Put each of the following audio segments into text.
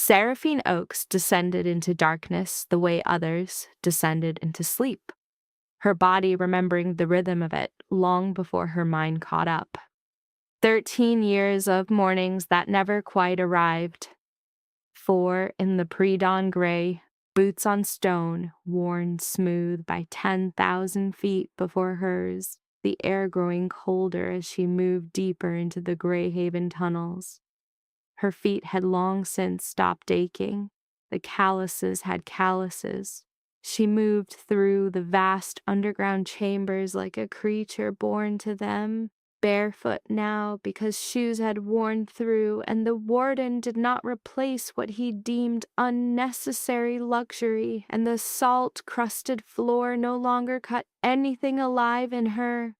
Seraphine Oaks descended into darkness the way others descended into sleep, her body remembering the rhythm of it long before her mind caught up. 13 years of mornings that never quite arrived. 4 in the pre-dawn gray, boots on stone, worn smooth by 10,000 feet before hers, the air growing colder as she moved deeper into the Greyhaven tunnels. Her feet had long since stopped aching. The calluses had calluses. She moved through the vast underground chambers like a creature born to them, barefoot now because shoes had worn through, and the warden did not replace what he deemed unnecessary luxury, and the salt-crusted floor no longer cut anything alive in her.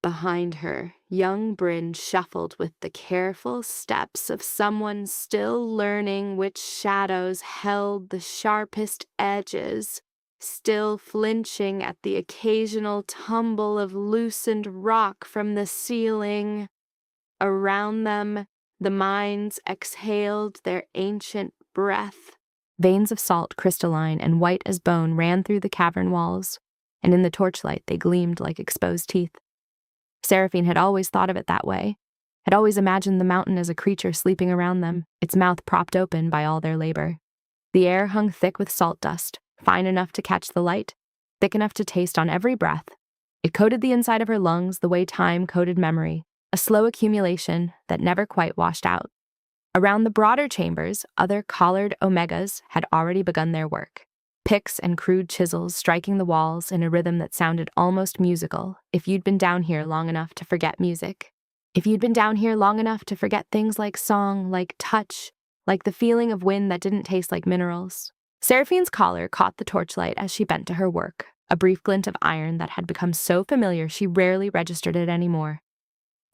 Behind her, young Bryn shuffled with the careful steps of someone still learning which shadows held the sharpest edges, still flinching at the occasional tumble of loosened rock from the ceiling. Around them, the mines exhaled their ancient breath. Veins of salt, crystalline and white as bone, ran through the cavern walls, and in the torchlight they gleamed like exposed teeth. Seraphine had always thought of it that way, had always imagined the mountain as a creature sleeping around them, its mouth propped open by all their labor. The air hung thick with salt dust, fine enough to catch the light, thick enough to taste on every breath. It coated the inside of her lungs the way time coated memory, a slow accumulation that never quite washed out. Around the broader chambers, other collared omegas had already begun their work. Picks and crude chisels striking the walls in a rhythm that sounded almost musical if you'd been down here long enough to forget music. If you'd been down here long enough to forget things like song, like touch, like the feeling of wind that didn't taste like minerals. Seraphine's collar caught the torchlight as she bent to her work, a brief glint of iron that had become so familiar she rarely registered it anymore.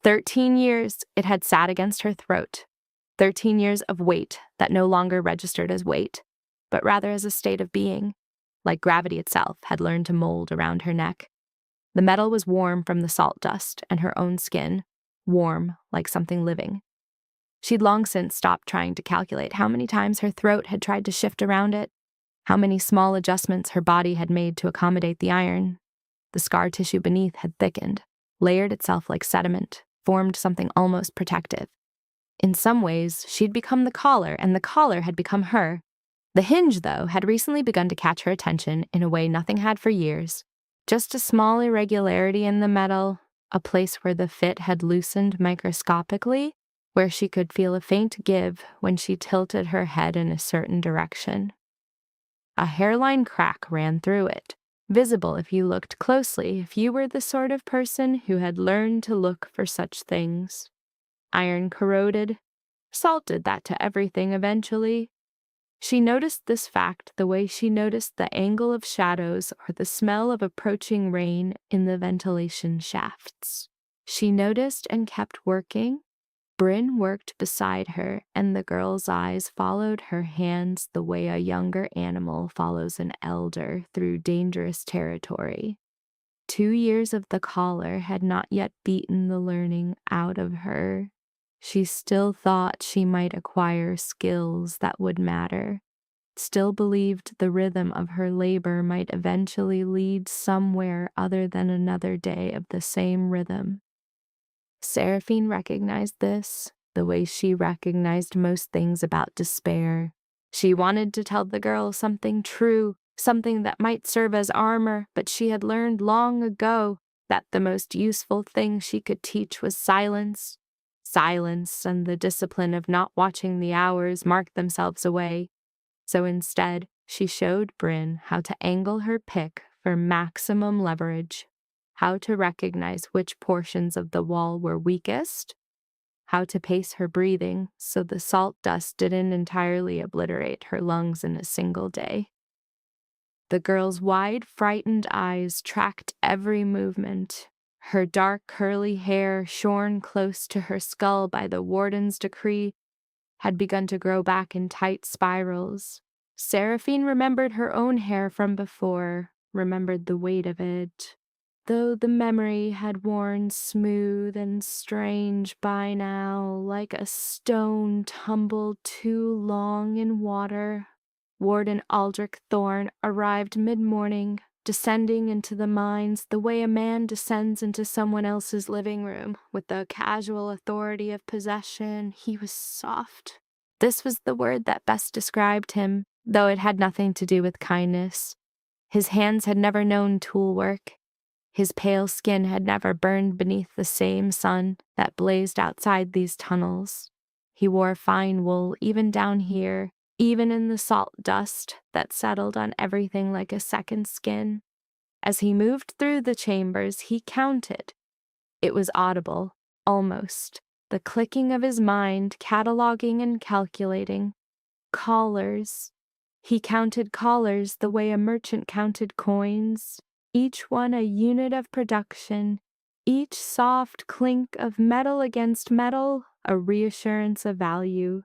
13 years it had sat against her throat. 13 years of weight that no longer registered as weight, but rather as a state of being, like gravity itself had learned to mold around her neck. The metal was warm from the salt dust and her own skin, warm like something living. She'd long since stopped trying to calculate how many times her throat had tried to shift around it, how many small adjustments her body had made to accommodate the iron. The scar tissue beneath had thickened, layered itself like sediment, formed something almost protective. In some ways, she'd become the collar, and the collar had become her. The hinge, though, had recently begun to catch her attention in a way nothing had for years. Just a small irregularity in the metal, a place where the fit had loosened microscopically, where she could feel a faint give when she tilted her head in a certain direction. A hairline crack ran through it, visible if you looked closely, if you were the sort of person who had learned to look for such things. Iron corroded. Salt did that to everything eventually. She noticed this fact the way she noticed the angle of shadows or the smell of approaching rain in the ventilation shafts. She noticed and kept working. Bryn worked beside her, and the girl's eyes followed her hands the way a younger animal follows an elder through dangerous territory. 2 years of the collar had not yet beaten the learning out of her. She still thought she might acquire skills that would matter, still believed the rhythm of her labor might eventually lead somewhere other than another day of the same rhythm. Seraphine recognized this, the way she recognized most things about despair. She wanted to tell the girl something true, something that might serve as armor, but she had learned long ago that the most useful thing she could teach was silence. Silence and the discipline of not watching the hours mark themselves away. So instead, she showed Bryn how to angle her pick for maximum leverage, how to recognize which portions of the wall were weakest, how to pace her breathing so the salt dust didn't entirely obliterate her lungs in a single day. The girl's wide, frightened eyes tracked every movement. Her dark, curly hair, shorn close to her skull by the warden's decree, had begun to grow back in tight spirals. Seraphine remembered her own hair from before, remembered the weight of it. though the memory had worn smooth and strange by now, like a stone tumbled too long in water. Warden Aldrich Thorne arrived mid-morning, descending into the mines the way a man descends into someone else's living room, with the casual authority of possession. He was soft. This was the word that best described him, though it had nothing to do with kindness. His hands had never known tool work. His pale skin had never burned beneath the same sun that blazed outside these tunnels. He wore fine wool even down here, even in the salt dust that settled on everything like a second skin. As he moved through the chambers, he counted. It was audible, almost, the clicking of his mind, cataloging and calculating. Collars. He counted collars the way a merchant counted coins, each one a unit of production, each soft clink of metal against metal, a reassurance of value.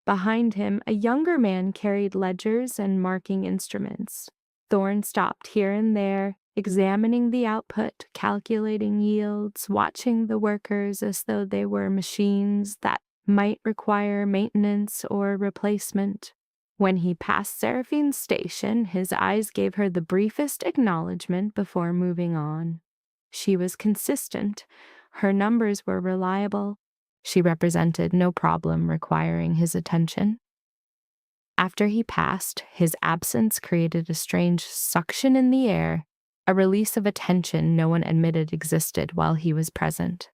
Behind him, a younger man carried ledgers and marking instruments. Thorne stopped here and there, examining the output, calculating yields, watching the workers as though they were machines that might require maintenance or replacement. When he passed Seraphine's station, his eyes gave her the briefest acknowledgement before moving on. She was consistent. Her numbers were reliable. She represented no problem requiring his attention. After he passed, his absence created a strange suction in the air, a release of a tension no one admitted existed while he was present.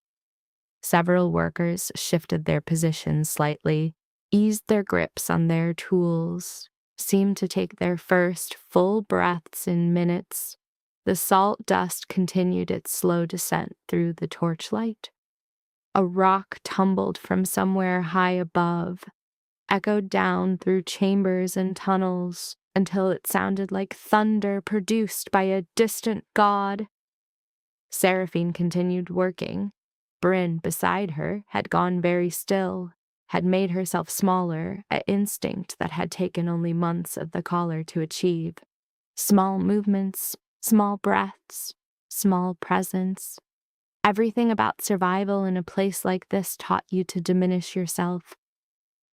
Several workers shifted their positions slightly, eased their grips on their tools, seemed to take their first full breaths in minutes. The salt dust continued its slow descent through the torchlight. A rock tumbled from somewhere high above, echoed down through chambers and tunnels until it sounded like thunder produced by a distant god. Seraphine continued working. Bryn, beside her, had gone very still, had made herself smaller, an instinct that had taken only months of the collar to achieve. Small movements, small breaths, small presence. Everything about survival in a place like this taught you to diminish yourself.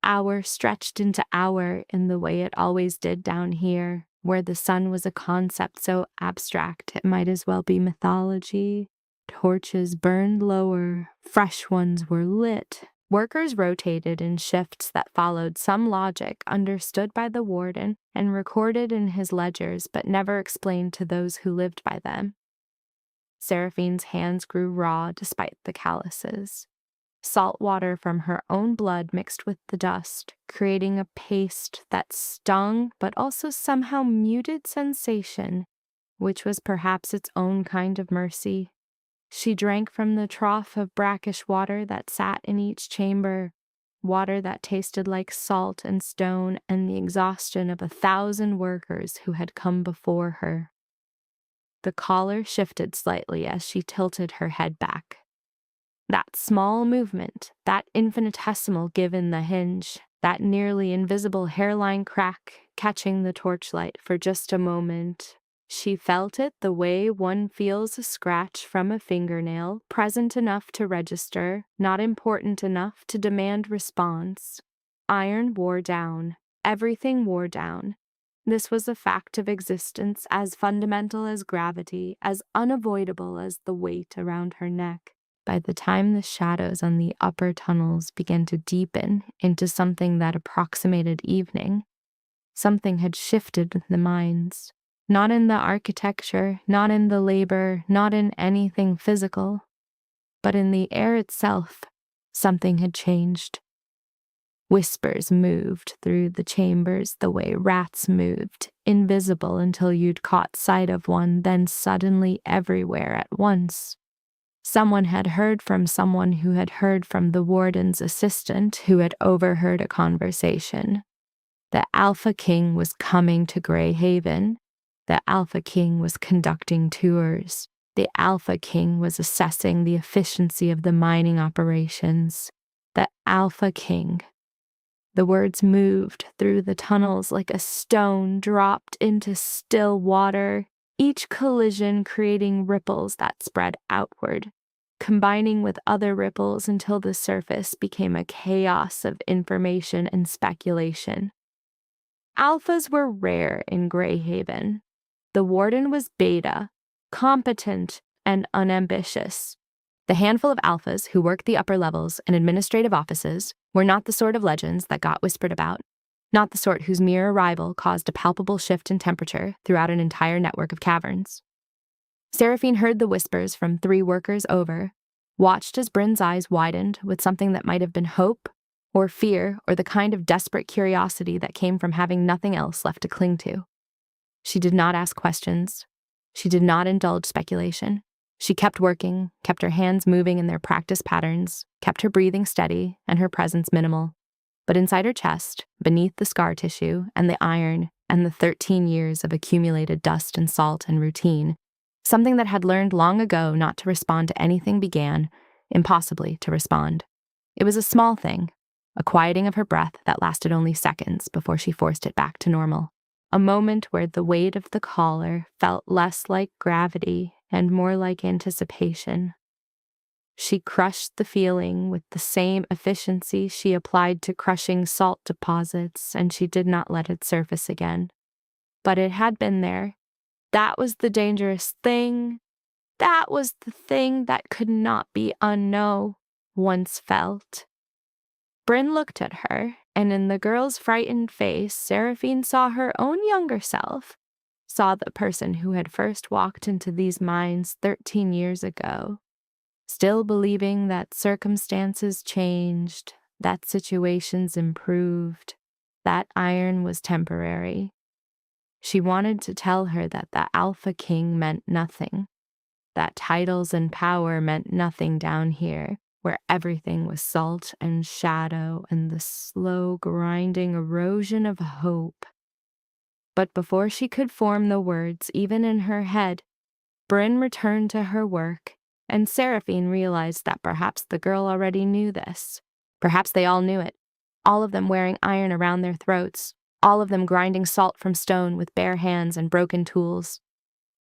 Hour stretched into hour in the way it always did down here, where the sun was a concept so abstract it might as well be mythology. Torches burned lower, fresh ones were lit. Workers rotated in shifts that followed some logic understood by the warden and recorded in his ledgers but never explained to those who lived by them. Seraphine's hands grew raw despite the calluses. Salt water from her own blood mixed with the dust, creating a paste that stung but also somehow muted sensation, which was perhaps its own kind of mercy. She drank from the trough of brackish water that sat in each chamber, water that tasted like salt and stone and the exhaustion of 1,000 workers who had come before her. The collar shifted slightly as she tilted her head back. That small movement, that infinitesimal give in the hinge, that nearly invisible hairline crack catching the torchlight for just a moment. She felt it the way one feels a scratch from a fingernail, present enough to register, not important enough to demand response. Iron wore down. Everything wore down. This was a fact of existence as fundamental as gravity, as unavoidable as the weight around her neck. By the time the shadows on the upper tunnels began to deepen into something that approximated evening, something had shifted in the mines. Not in the architecture, not in the labor, not in anything physical, but in the air itself, something had changed. Whispers moved through the chambers the way rats moved, invisible until you'd caught sight of one, then suddenly everywhere at once. Someone had heard from someone who had heard from the warden's assistant who had overheard a conversation. The Alpha King was coming to Grey Haven. The Alpha King was conducting tours. The Alpha King was assessing the efficiency of the mining operations. The Alpha King. The words moved through the tunnels like a stone dropped into still water. each collision creating ripples that spread outward, combining with other ripples until the surface became a chaos of information and speculation. Alphas were rare in Greyhaven. The warden was beta, competent and unambitious. The handful of alphas who worked the upper levels and administrative offices were not the sort of legends that got whispered about, not the sort whose mere arrival caused a palpable shift in temperature throughout an entire network of caverns. Seraphine heard the whispers from 3 workers over, watched as Bryn's eyes widened with something that might have been hope, or fear, or the kind of desperate curiosity that came from having nothing else left to cling to. She did not ask questions. She did not indulge speculation. She kept working, kept her hands moving in their practice patterns, kept her breathing steady and her presence minimal. But inside her chest, beneath the scar tissue and the iron and the 13 years of accumulated dust and salt and routine, something that had learned long ago not to respond to anything began, impossibly, to respond. It was a small thing, a quieting of her breath that lasted only seconds before she forced it back to normal. A moment where the weight of the collar felt less like gravity and more like anticipation. She crushed the feeling with the same efficiency she applied to crushing salt deposits, and she did not let it surface again. But it had been there. That was the dangerous thing. That was the thing that could not be unknown, once felt. Bryn looked at her, and in the girl's frightened face, Seraphine saw her own younger self, saw the person who had first walked into these mines 13 years ago, still believing that circumstances changed, that situations improved, that iron was temporary. She wanted to tell her that the Alpha King meant nothing, that titles and power meant nothing down here, where everything was salt and shadow and the slow grinding erosion of hope. But before she could form the words, even in her head, Bryn returned to her work, and Seraphine realized that perhaps the girl already knew this. Perhaps they all knew it, all of them wearing iron around their throats, all of them grinding salt from stone with bare hands and broken tools.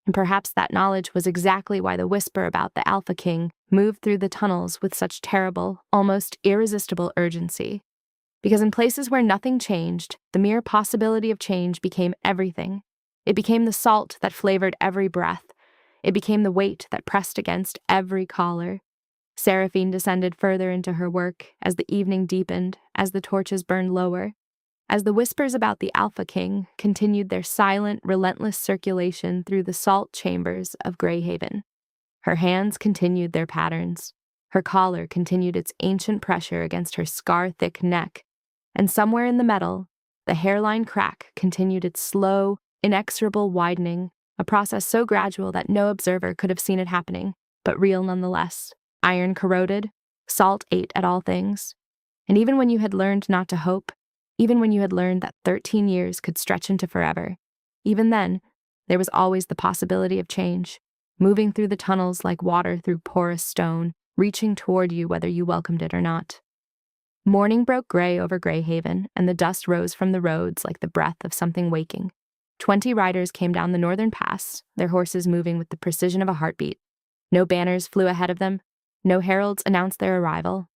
And perhaps that knowledge was exactly why the whisper about the Alpha King moved through the tunnels with such terrible, almost irresistible urgency. Because in places where nothing changed, the mere possibility of change became everything. It became the salt that flavored every breath. It became the weight that pressed against every collar. Seraphine descended further into her work as the evening deepened, as the torches burned lower, as the whispers about the Alpha King continued their silent, relentless circulation through the salt chambers of Greyhaven. Her hands continued their patterns. Her collar continued its ancient pressure against her scar-thick neck, and somewhere in the metal, the hairline crack continued its slow, inexorable widening, a process so gradual that no observer could have seen it happening, but real nonetheless. Iron corroded, salt ate at all things, and even when you had learned not to hope, even when you had learned that 13 years could stretch into forever, even then, there was always the possibility of change, moving through the tunnels like water through porous stone, reaching toward you whether you welcomed it or not. Morning broke gray over Greyhaven, and the dust rose from the roads like the breath of something waking. 20 riders came down the northern pass, their horses moving with the precision of a heartbeat. No banners flew ahead of them. No heralds announced their arrival.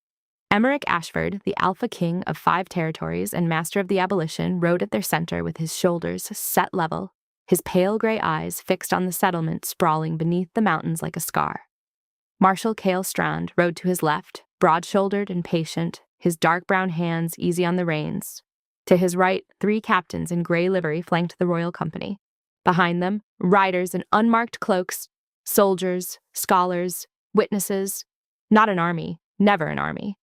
Emmerich Ashford, the Alpha King of 5 territories and master of the abolition, rode at their center with his shoulders set level, his pale gray eyes fixed on the settlement sprawling beneath the mountains like a scar. Marshal Cale Strand rode to his left, broad-shouldered and patient, his dark brown hands easy on the reins. To his right, 3 captains in gray livery flanked the royal company. Behind them, riders in unmarked cloaks, soldiers, scholars, witnesses. Not an army, never an army.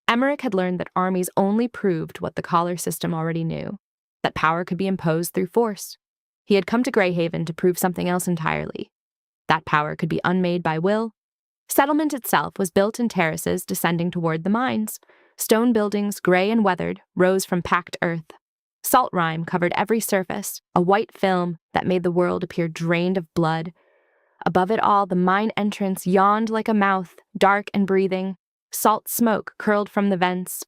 Emmerich had learned that armies only proved what the collar system already knew, that power could be imposed through force. He had come to Greyhaven to prove something else entirely. That power could be unmade by will. Settlement itself was built in terraces descending toward the mines. Stone buildings, gray and weathered, rose from packed earth. Salt rime covered every surface, a white film that made the world appear drained of blood. Above it all, the mine entrance yawned like a mouth, dark and breathing. Salt smoke curled from the vents.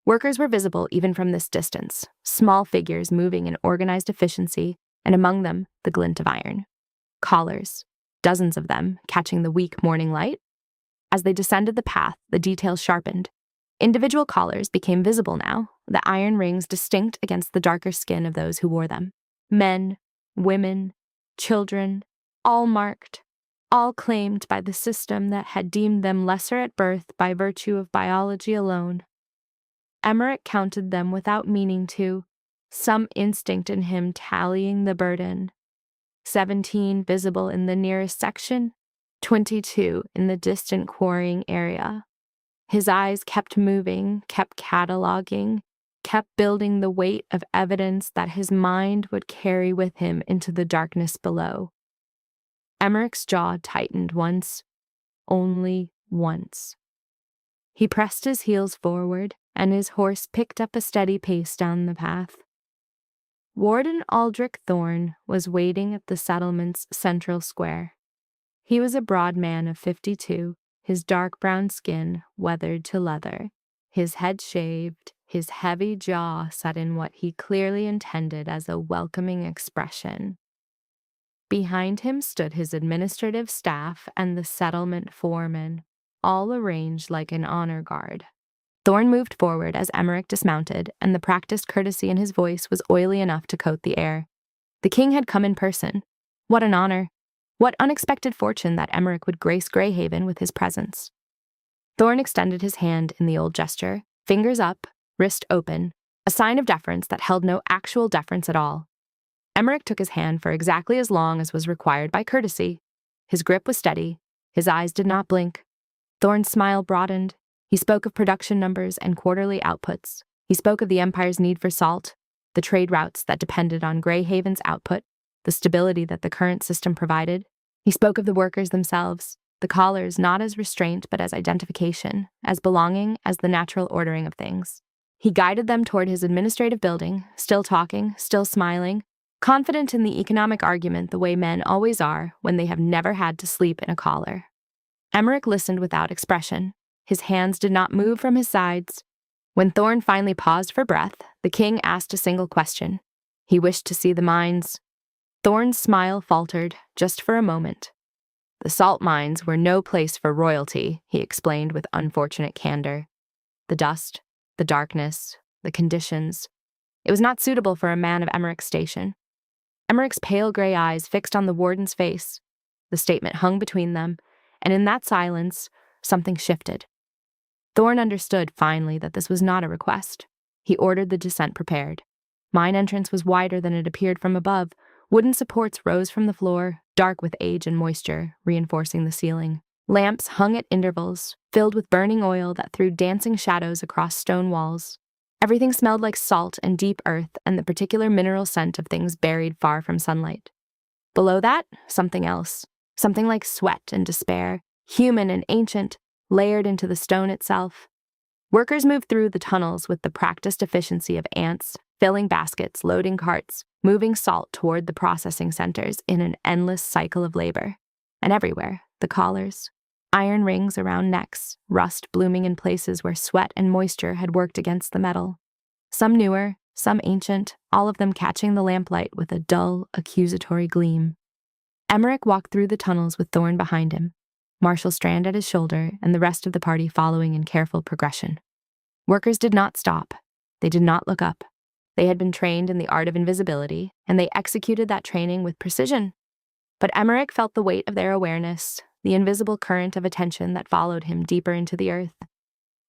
Workers were visible even from this distance, small figures moving in organized efficiency, and among them, the glint of iron. Collars, dozens of them, catching the weak morning light. As they descended the path, the details sharpened. Individual collars became visible now, the iron rings distinct against the darker skin of those who wore them. Men, women, children, all marked, all claimed by the system that had deemed them lesser at birth by virtue of biology alone. Emmerich counted them without meaning to, some instinct in him tallying the burden. 17 visible in the nearest section, 22 in the distant quarrying area. His eyes kept moving, kept cataloging, kept building the weight of evidence that his mind would carry with him into the darkness below. Emmerich's jaw tightened once, only once. He pressed his heels forward, and his horse picked up a steady pace down the path. Warden Aldrich Thorne was waiting at the settlement's central square. He was a broad man of 52, his dark brown skin weathered to leather, his head shaved, his heavy jaw set in what he clearly intended as a welcoming expression. Behind him stood his administrative staff and the settlement foreman, all arranged like an honor guard. Thorne moved forward as Emmerich dismounted, and the practiced courtesy in his voice was oily enough to coat the air. The king had come in person. What an honor! What unexpected fortune that Emmerich would grace Greyhaven with his presence. Thorne extended his hand in the old gesture, fingers up, wrist open, a sign of deference that held no actual deference at all. Emmerich took his hand for exactly as long as was required by courtesy. His grip was steady. His eyes did not blink. Thorne's smile broadened. He spoke of production numbers and quarterly outputs. He spoke of the Empire's need for salt, the trade routes that depended on Greyhaven's output, the stability that the current system provided. He spoke of the workers themselves, the collars not as restraint but as identification, as belonging, as the natural ordering of things. He guided them toward his administrative building, still talking, still smiling, confident in the economic argument the way men always are when they have never had to sleep in a collar. Emmerich listened without expression. His hands did not move from his sides. When Thorne finally paused for breath, the king asked a single question. He wished to see the mines. Thorne's smile faltered, just for a moment. The salt mines were no place for royalty, he explained with unfortunate candor. The dust, the darkness, the conditions. It was not suitable for a man of Emmerich's station. Emmerich's pale gray eyes fixed on the warden's face. The statement hung between them, and in that silence, something shifted. Thorne understood finally that this was not a request. He ordered the descent prepared. Mine entrance was wider than it appeared from above. Wooden supports rose from the floor, dark with age and moisture, reinforcing the ceiling. Lamps hung at intervals, filled with burning oil that threw dancing shadows across stone walls. Everything smelled like salt and deep earth and the particular mineral scent of things buried far from sunlight. Below that, something else. Something like sweat and despair, human and ancient, layered into the stone itself. Workers moved through the tunnels with the practiced efficiency of ants, filling baskets, loading carts, moving salt toward the processing centers in an endless cycle of labor. And everywhere, the collars, iron rings around necks, rust blooming in places where sweat and moisture had worked against the metal. Some newer, some ancient, all of them catching the lamplight with a dull, accusatory gleam. Emmerich walked through the tunnels with Thorne behind him, Marshal Strand at his shoulder, and the rest of the party following in careful progression. Workers did not stop. They did not look up. They had been trained in the art of invisibility, and they executed that training with precision. But Emmerich felt the weight of their awareness, the invisible current of attention that followed him deeper into the earth.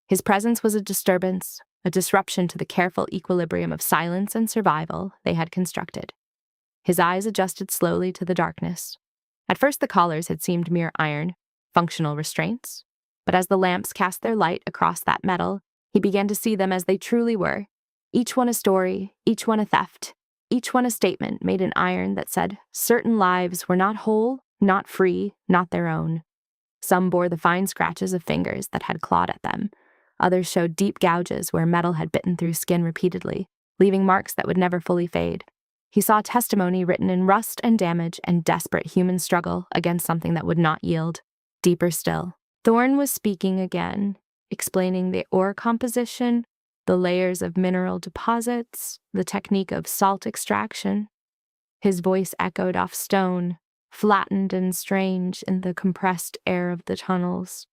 His presence was a disturbance, a disruption to the careful equilibrium of silence and survival they had constructed. His eyes adjusted slowly to the darkness. At first the collars had seemed mere iron, functional restraints, but as the lamps cast their light across that metal, he began to see them as they truly were, each one a story, each one a theft, each one a statement made in iron that said certain lives were not whole, not free, not their own. Some bore the fine scratches of fingers that had clawed at them. Others showed deep gouges where metal had bitten through skin repeatedly, leaving marks that would never fully fade. He saw testimony written in rust and damage and desperate human struggle against something that would not yield. Deeper still, Thorne was speaking again, explaining the ore composition, the layers of mineral deposits, the technique of salt extraction. His voice echoed off stone, flattened and strange in the compressed air of the tunnels.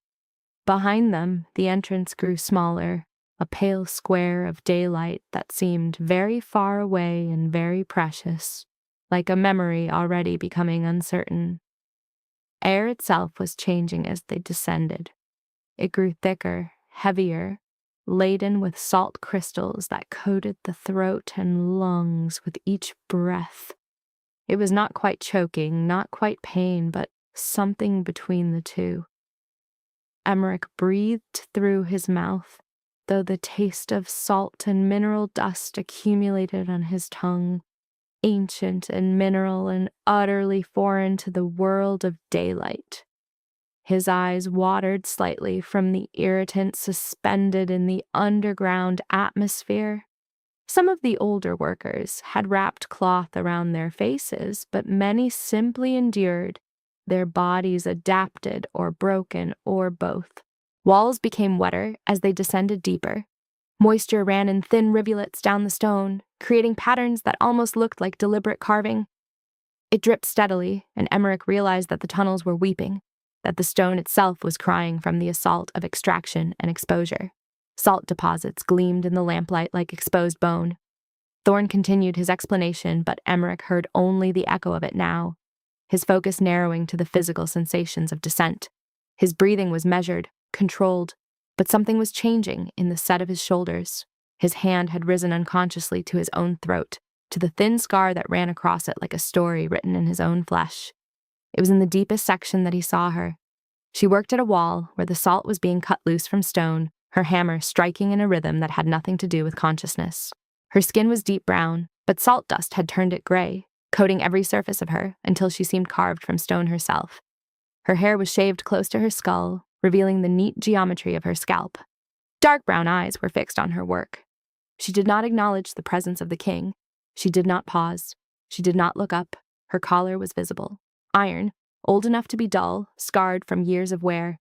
Behind them, the entrance grew smaller, a pale square of daylight that seemed very far away and very precious, like a memory already becoming uncertain. Air itself was changing as they descended. It grew thicker, heavier, laden with salt crystals that coated the throat and lungs with each breath. It was not quite choking, not quite pain, but something between the two. Emmerich breathed through his mouth, though the taste of salt and mineral dust accumulated on his tongue, ancient and mineral and utterly foreign to the world of daylight. His eyes watered slightly from the irritant suspended in the underground atmosphere. Some of the older workers had wrapped cloth around their faces, but many simply endured, their bodies adapted or broken or both. Walls became wetter as they descended deeper. Moisture ran in thin rivulets down the stone, creating patterns that almost looked like deliberate carving. It dripped steadily, and Emmerich realized that the tunnels were weeping, that the stone itself was crying from the assault of extraction and exposure. Salt deposits gleamed in the lamplight like exposed bone. Thorn continued his explanation, but Emmerich heard only the echo of it now, his focus narrowing to the physical sensations of descent. His breathing was measured, controlled, but something was changing in the set of his shoulders. His hand had risen unconsciously to his own throat, to the thin scar that ran across it like a story written in his own flesh. It was in the deepest section that he saw her. She worked at a wall where the salt was being cut loose from stone, her hammer striking in a rhythm that had nothing to do with consciousness. Her skin was deep brown, but salt dust had turned it gray, coating every surface of her until she seemed carved from stone herself. Her hair was shaved close to her skull, revealing the neat geometry of her scalp. Dark brown eyes were fixed on her work. She did not acknowledge the presence of the king. She did not pause. She did not look up. Her collar was visible. Iron, old enough to be dull, scarred from years of wear.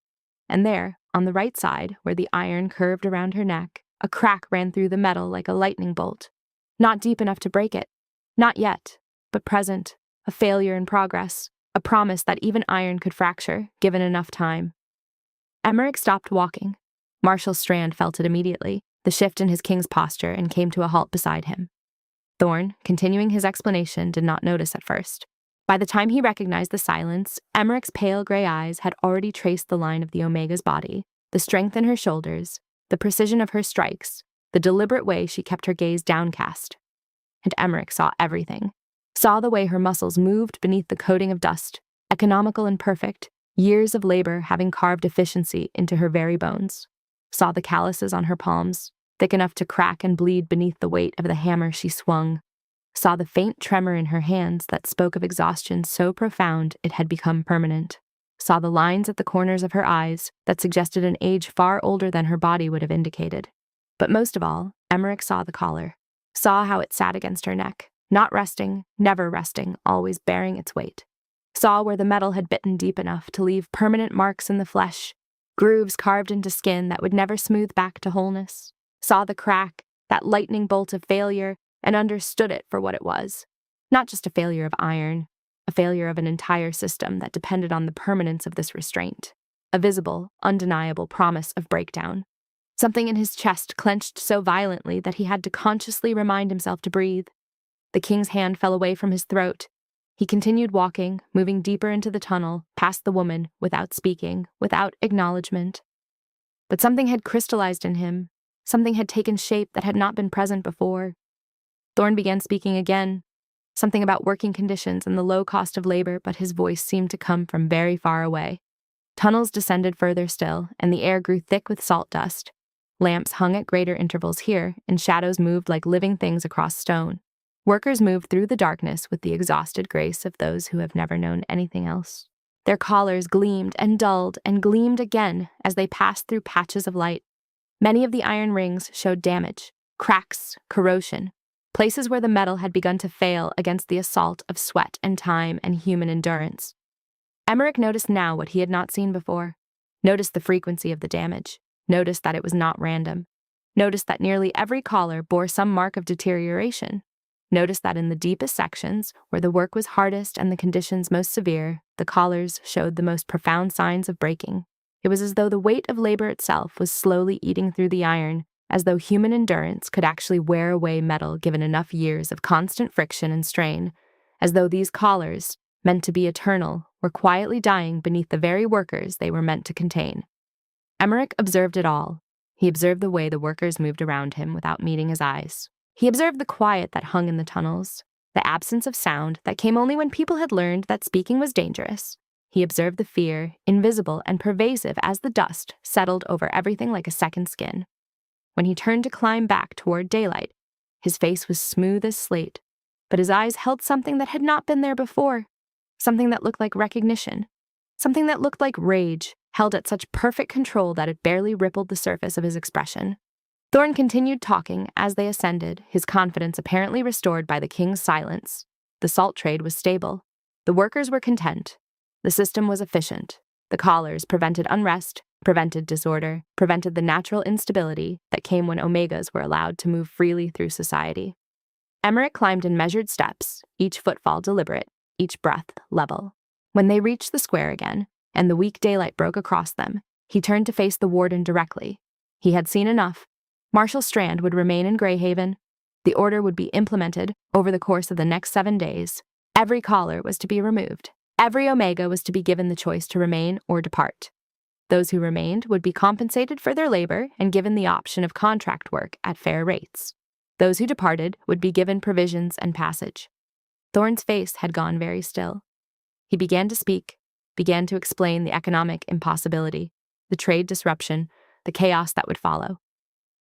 And there, on the right side, where the iron curved around her neck, a crack ran through the metal like a lightning bolt. Not deep enough to break it. Not yet, but present, a failure in progress, a promise that even iron could fracture, given enough time. Emmerich stopped walking. Marshal Strand felt it immediately, the shift in his king's posture, and came to a halt beside him. Thorn, continuing his explanation, did not notice at first. By the time he recognized the silence, Emmerich's pale gray eyes had already traced the line of the Omega's body, the strength in her shoulders, the precision of her strikes, the deliberate way she kept her gaze downcast. And Emmerich saw everything. Saw the way her muscles moved beneath the coating of dust, economical and perfect, years of labor having carved efficiency into her very bones. Saw the calluses on her palms, thick enough to crack and bleed beneath the weight of the hammer she swung. Saw the faint tremor in her hands that spoke of exhaustion so profound it had become permanent. Saw the lines at the corners of her eyes that suggested an age far older than her body would have indicated. But most of all, Emmerich saw the collar. Saw how it sat against her neck, not resting, never resting, always bearing its weight. Saw where the metal had bitten deep enough to leave permanent marks in the flesh, grooves carved into skin that would never smooth back to wholeness. Saw the crack, that lightning bolt of failure, and understood it for what it was. Not just a failure of iron, a failure of an entire system that depended on the permanence of this restraint. A visible, undeniable promise of breakdown. Something in his chest clenched so violently that he had to consciously remind himself to breathe. The king's hand fell away from his throat. He continued walking, moving deeper into the tunnel, past the woman, without speaking, without acknowledgement. But something had crystallized in him. Something had taken shape that had not been present before. Thorn began speaking again, something about working conditions and the low cost of labor, but his voice seemed to come from very far away. Tunnels descended further still, and the air grew thick with salt dust. Lamps hung at greater intervals here, and shadows moved like living things across stone. Workers moved through the darkness with the exhausted grace of those who have never known anything else. Their collars gleamed and dulled and gleamed again as they passed through patches of light. Many of the iron rings showed damage, cracks, corrosion, places where the metal had begun to fail against the assault of sweat and time and human endurance. Emmerich noticed now what he had not seen before. Noticed the frequency of the damage. Noticed that it was not random. Noticed that nearly every collar bore some mark of deterioration. Notice that in the deepest sections, where the work was hardest and the conditions most severe, the collars showed the most profound signs of breaking. It was as though the weight of labor itself was slowly eating through the iron, as though human endurance could actually wear away metal given enough years of constant friction and strain, as though these collars, meant to be eternal, were quietly dying beneath the very workers they were meant to contain. Emmerich observed it all. He observed the way the workers moved around him without meeting his eyes. He observed the quiet that hung in the tunnels, the absence of sound that came only when people had learned that speaking was dangerous. He observed the fear, invisible and pervasive as the dust settled over everything like a second skin. When he turned to climb back toward daylight, his face was smooth as slate, but his eyes held something that had not been there before, something that looked like recognition, something that looked like rage, held at such perfect control that it barely rippled the surface of his expression. Thorn continued talking as they ascended, his confidence apparently restored by the king's silence. The salt trade was stable. The workers were content. The system was efficient. The collars prevented unrest, prevented disorder, prevented the natural instability that came when omegas were allowed to move freely through society. Emmerich climbed in measured steps, each footfall deliberate, each breath level. When they reached the square again, and the weak daylight broke across them, he turned to face the warden directly. He had seen enough. Marshal Strand would remain in Greyhaven. The order would be implemented over the course of the next 7 days. Every collar was to be removed. Every omega was to be given the choice to remain or depart. Those who remained would be compensated for their labor and given the option of contract work at fair rates. Those who departed would be given provisions and passage. Thorn's face had gone very still. He began to speak, began to explain the economic impossibility, the trade disruption, the chaos that would follow.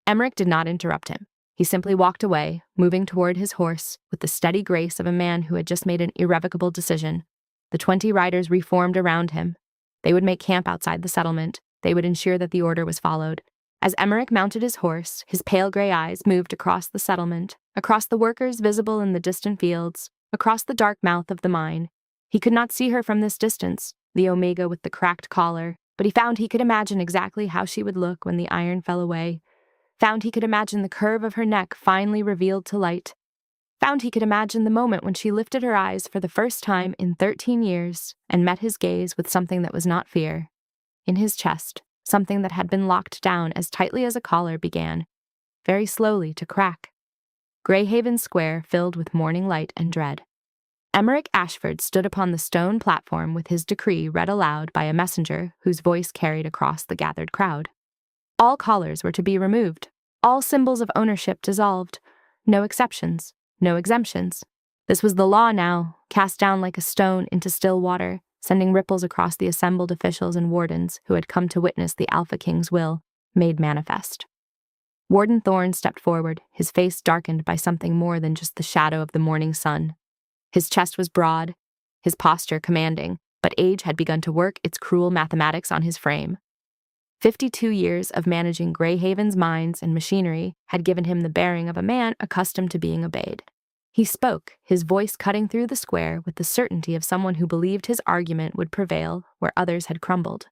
Emmerich did not interrupt him. He simply walked away, moving toward his horse with the steady grace of a man who had just made an irrevocable decision. The 20 riders reformed around him. They would make camp outside the settlement. They would ensure that the order was followed. As Emmerich mounted his horse, his pale gray eyes moved across the settlement, across the workers visible in the distant fields, across the dark mouth of the mine. He could not see her from this distance, the omega with the cracked collar, but he found he could imagine exactly how she would look when the iron fell away. Found he could imagine the curve of her neck finally revealed to light. Found he could imagine the moment when she lifted her eyes for the first time in 13 years and met his gaze with something that was not fear. In his chest, something that had been locked down as tightly as a collar began, very slowly, to crack. Greyhaven Square filled with morning light and dread. Emmerich Ashford stood upon the stone platform with his decree read aloud by a messenger whose voice carried across the gathered crowd. All collars were to be removed, all symbols of ownership dissolved, no exceptions, no exemptions. This was the law now, cast down like a stone into still water, sending ripples across the assembled officials and wardens who had come to witness the Alpha King's will, made manifest. Warden Thorn stepped forward, his face darkened by something more than just the shadow of the morning sun. His chest was broad, his posture commanding, but age had begun to work its cruel mathematics on his frame. 52 years of managing Greyhaven's mines and machinery had given him the bearing of a man accustomed to being obeyed. He spoke, his voice cutting through the square with the certainty of someone who believed his argument would prevail where others had crumbled.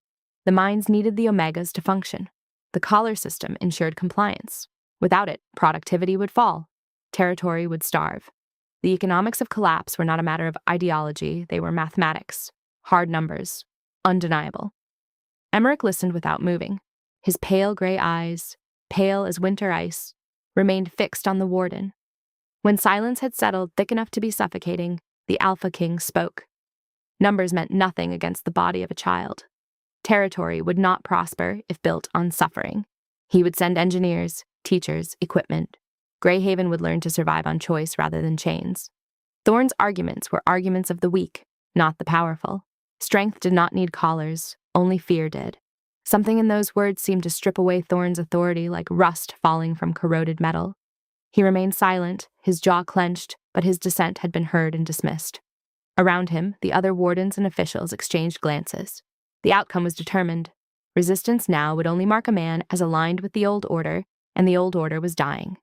The mines needed the omegas to function. The collar system ensured compliance. Without it, productivity would fall. Territory would starve. The economics of collapse were not a matter of ideology, they were mathematics. Hard numbers. Undeniable. Emmerich listened without moving. His pale gray eyes, pale as winter ice, remained fixed on the warden. When silence had settled thick enough to be suffocating, the Alpha King spoke. Numbers meant nothing against the body of a child. Territory would not prosper if built on suffering. He would send engineers, teachers, equipment. Greyhaven would learn to survive on choice rather than chains. Thorn's arguments were arguments of the weak, not the powerful. Strength did not need collars, only fear did. Something in those words seemed to strip away Thorn's authority like rust falling from corroded metal. He remained silent, his jaw clenched, but his dissent had been heard and dismissed. Around him, the other wardens and officials exchanged glances. The outcome was determined. Resistance now would only mark a man as aligned with the old order, and the old order was dying.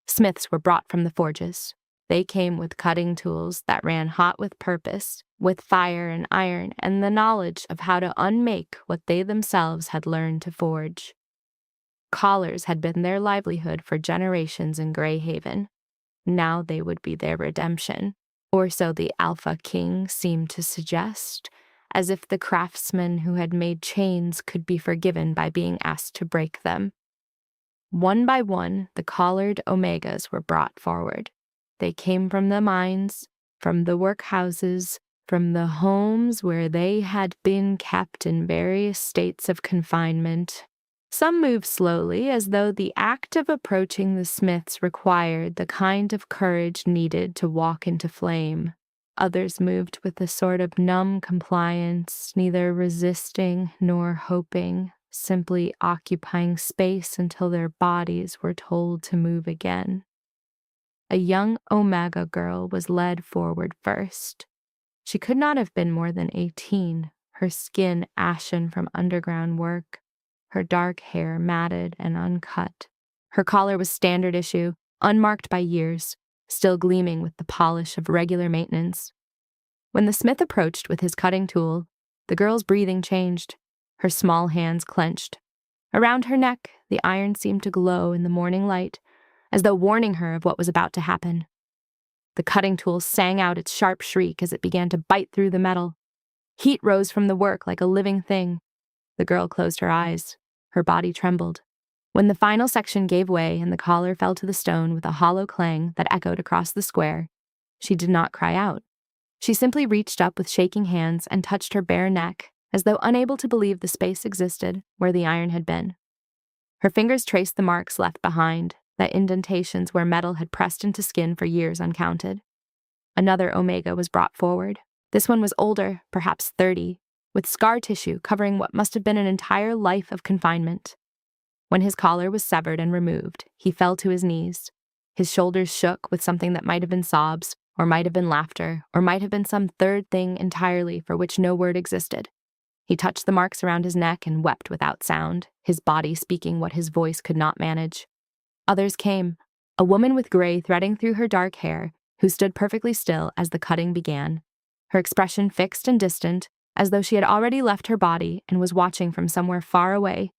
Smiths were brought from the forges. They came with cutting tools that ran hot with purpose, with fire and iron, and the knowledge of how to unmake what they themselves had learned to forge. Collars had been their livelihood for generations in Greyhaven. Now they would be their redemption. Or so the Alpha King seemed to suggest, as if the craftsman who had made chains could be forgiven by being asked to break them. One by one, the collared Omegas were brought forward. They came from the mines, from the workhouses, from the homes where they had been kept in various states of confinement. Some moved slowly, as though the act of approaching the smiths required the kind of courage needed to walk into flame. Others moved with a sort of numb compliance, neither resisting nor hoping, simply occupying space until their bodies were told to move again. A young Omega girl was led forward first. She could not have been more than 18, her skin ashen from underground work, her dark hair matted and uncut. Her collar was standard issue, unmarked by years, still gleaming with the polish of regular maintenance. When the smith approached with his cutting tool, the girl's breathing changed. Her small hands clenched. Around her neck, the iron seemed to glow in the morning light, as though warning her of what was about to happen. The cutting tool sang out its sharp shriek as it began to bite through the metal. Heat rose from the work like a living thing. The girl closed her eyes. Her body trembled. When the final section gave way and the collar fell to the stone with a hollow clang that echoed across the square, she did not cry out. She simply reached up with shaking hands and touched her bare neck, as though unable to believe the space existed where the iron had been. Her fingers traced the marks left behind, the indentations where metal had pressed into skin for years uncounted. Another Omega was brought forward. This one was older, perhaps 30, with scar tissue covering what must have been an entire life of confinement. When his collar was severed and removed, he fell to his knees. His shoulders shook with something that might have been sobs, or might have been laughter, or might have been some third thing entirely for which no word existed. He touched the marks around his neck and wept without sound, his body speaking what his voice could not manage. Others came, a woman with gray threading through her dark hair, who stood perfectly still as the cutting began, her expression fixed and distant, as though she had already left her body and was watching from somewhere far away.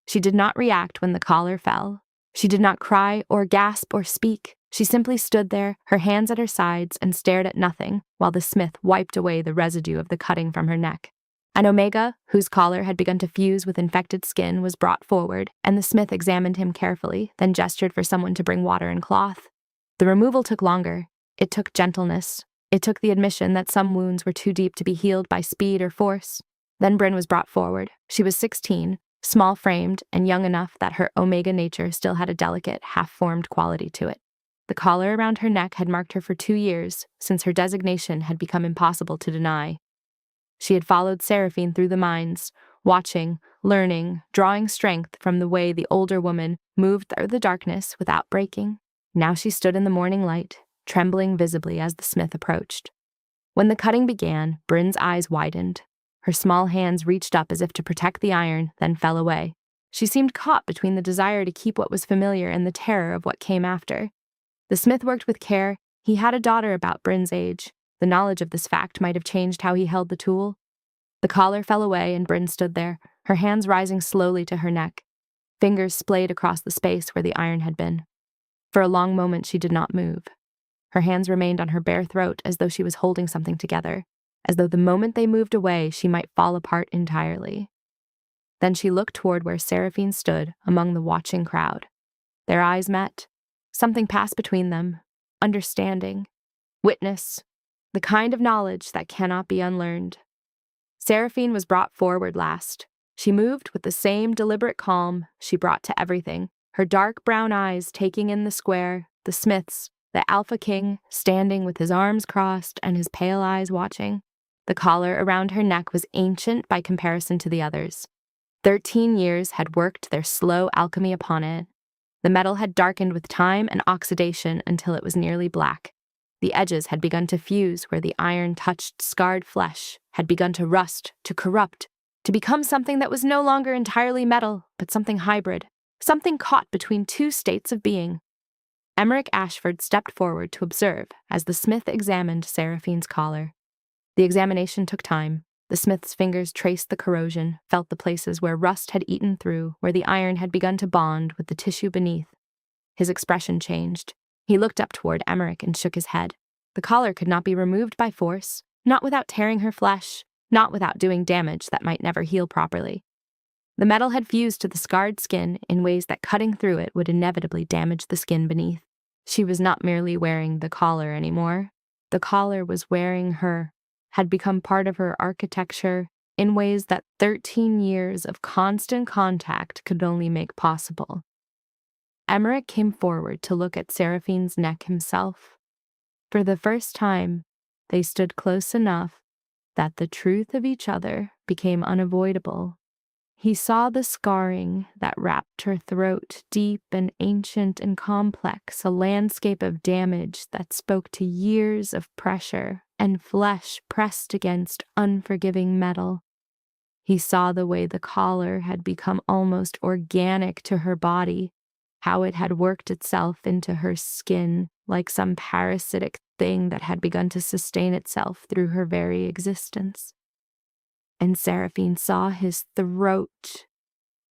She did not react when the collar fell. She did not cry or gasp or speak. She simply stood there, her hands at her sides, and stared at nothing, while the smith wiped away the residue of the cutting from her neck. An Omega, whose collar had begun to fuse with infected skin, was brought forward, and the smith examined him carefully, then gestured for someone to bring water and cloth. The removal took longer. It took gentleness. It took the admission that some wounds were too deep to be healed by speed or force. Then Bryn was brought forward. She was 16, small-framed, and young enough that her Omega nature still had a delicate, half-formed quality to it. The collar around her neck had marked her for 2 years, since her designation had become impossible to deny. She had followed Seraphine through the mines, watching, learning, drawing strength from the way the older woman moved through the darkness without breaking. Now she stood in the morning light, trembling visibly as the smith approached. When the cutting began, Bryn's eyes widened. Her small hands reached up as if to protect the iron, then fell away. She seemed caught between the desire to keep what was familiar and the terror of what came after. The smith worked with care. He had a daughter about Bryn's age. The knowledge of this fact might have changed how he held the tool. The collar fell away and Bryn stood there, her hands rising slowly to her neck. Fingers splayed across the space where the iron had been. For a long moment she did not move. Her hands remained on her bare throat as though she was holding something together, as though the moment they moved away she might fall apart entirely. Then she looked toward where Seraphine stood among the watching crowd. Their eyes met. Something passed between them. Understanding. Witness. The kind of knowledge that cannot be unlearned. Seraphine was brought forward last. She moved with the same deliberate calm she brought to everything, her dark brown eyes taking in the square, the smiths, the Alpha King standing with his arms crossed and his pale eyes watching. The collar around her neck was ancient by comparison to the others. 13 years had worked their slow alchemy upon it. The metal had darkened with time and oxidation until it was nearly black. The edges had begun to fuse where the iron touched scarred flesh, had begun to rust, to corrupt, to become something that was no longer entirely metal, but something hybrid, something caught between two states of being. Emmerich Ashford stepped forward to observe as the smith examined Seraphine's collar. The examination took time. The smith's fingers traced the corrosion, felt the places where rust had eaten through, where the iron had begun to bond with the tissue beneath. His expression changed. He looked up toward Emmerich and shook his head. The collar could not be removed by force, not without tearing her flesh, not without doing damage that might never heal properly. The metal had fused to the scarred skin in ways that cutting through it would inevitably damage the skin beneath. She was not merely wearing the collar anymore. The collar was wearing her, had become part of her architecture in ways that 13 years of constant contact could only make possible. Emmerich came forward to look at Seraphine's neck himself. For the first time, they stood close enough that the truth of each other became unavoidable. He saw the scarring that wrapped her throat, deep and ancient and complex, a landscape of damage that spoke to years of pressure and flesh pressed against unforgiving metal. He saw the way the collar had become almost organic to her body, how it had worked itself into her skin like some parasitic thing that had begun to sustain itself through her very existence. And Seraphine saw his throat.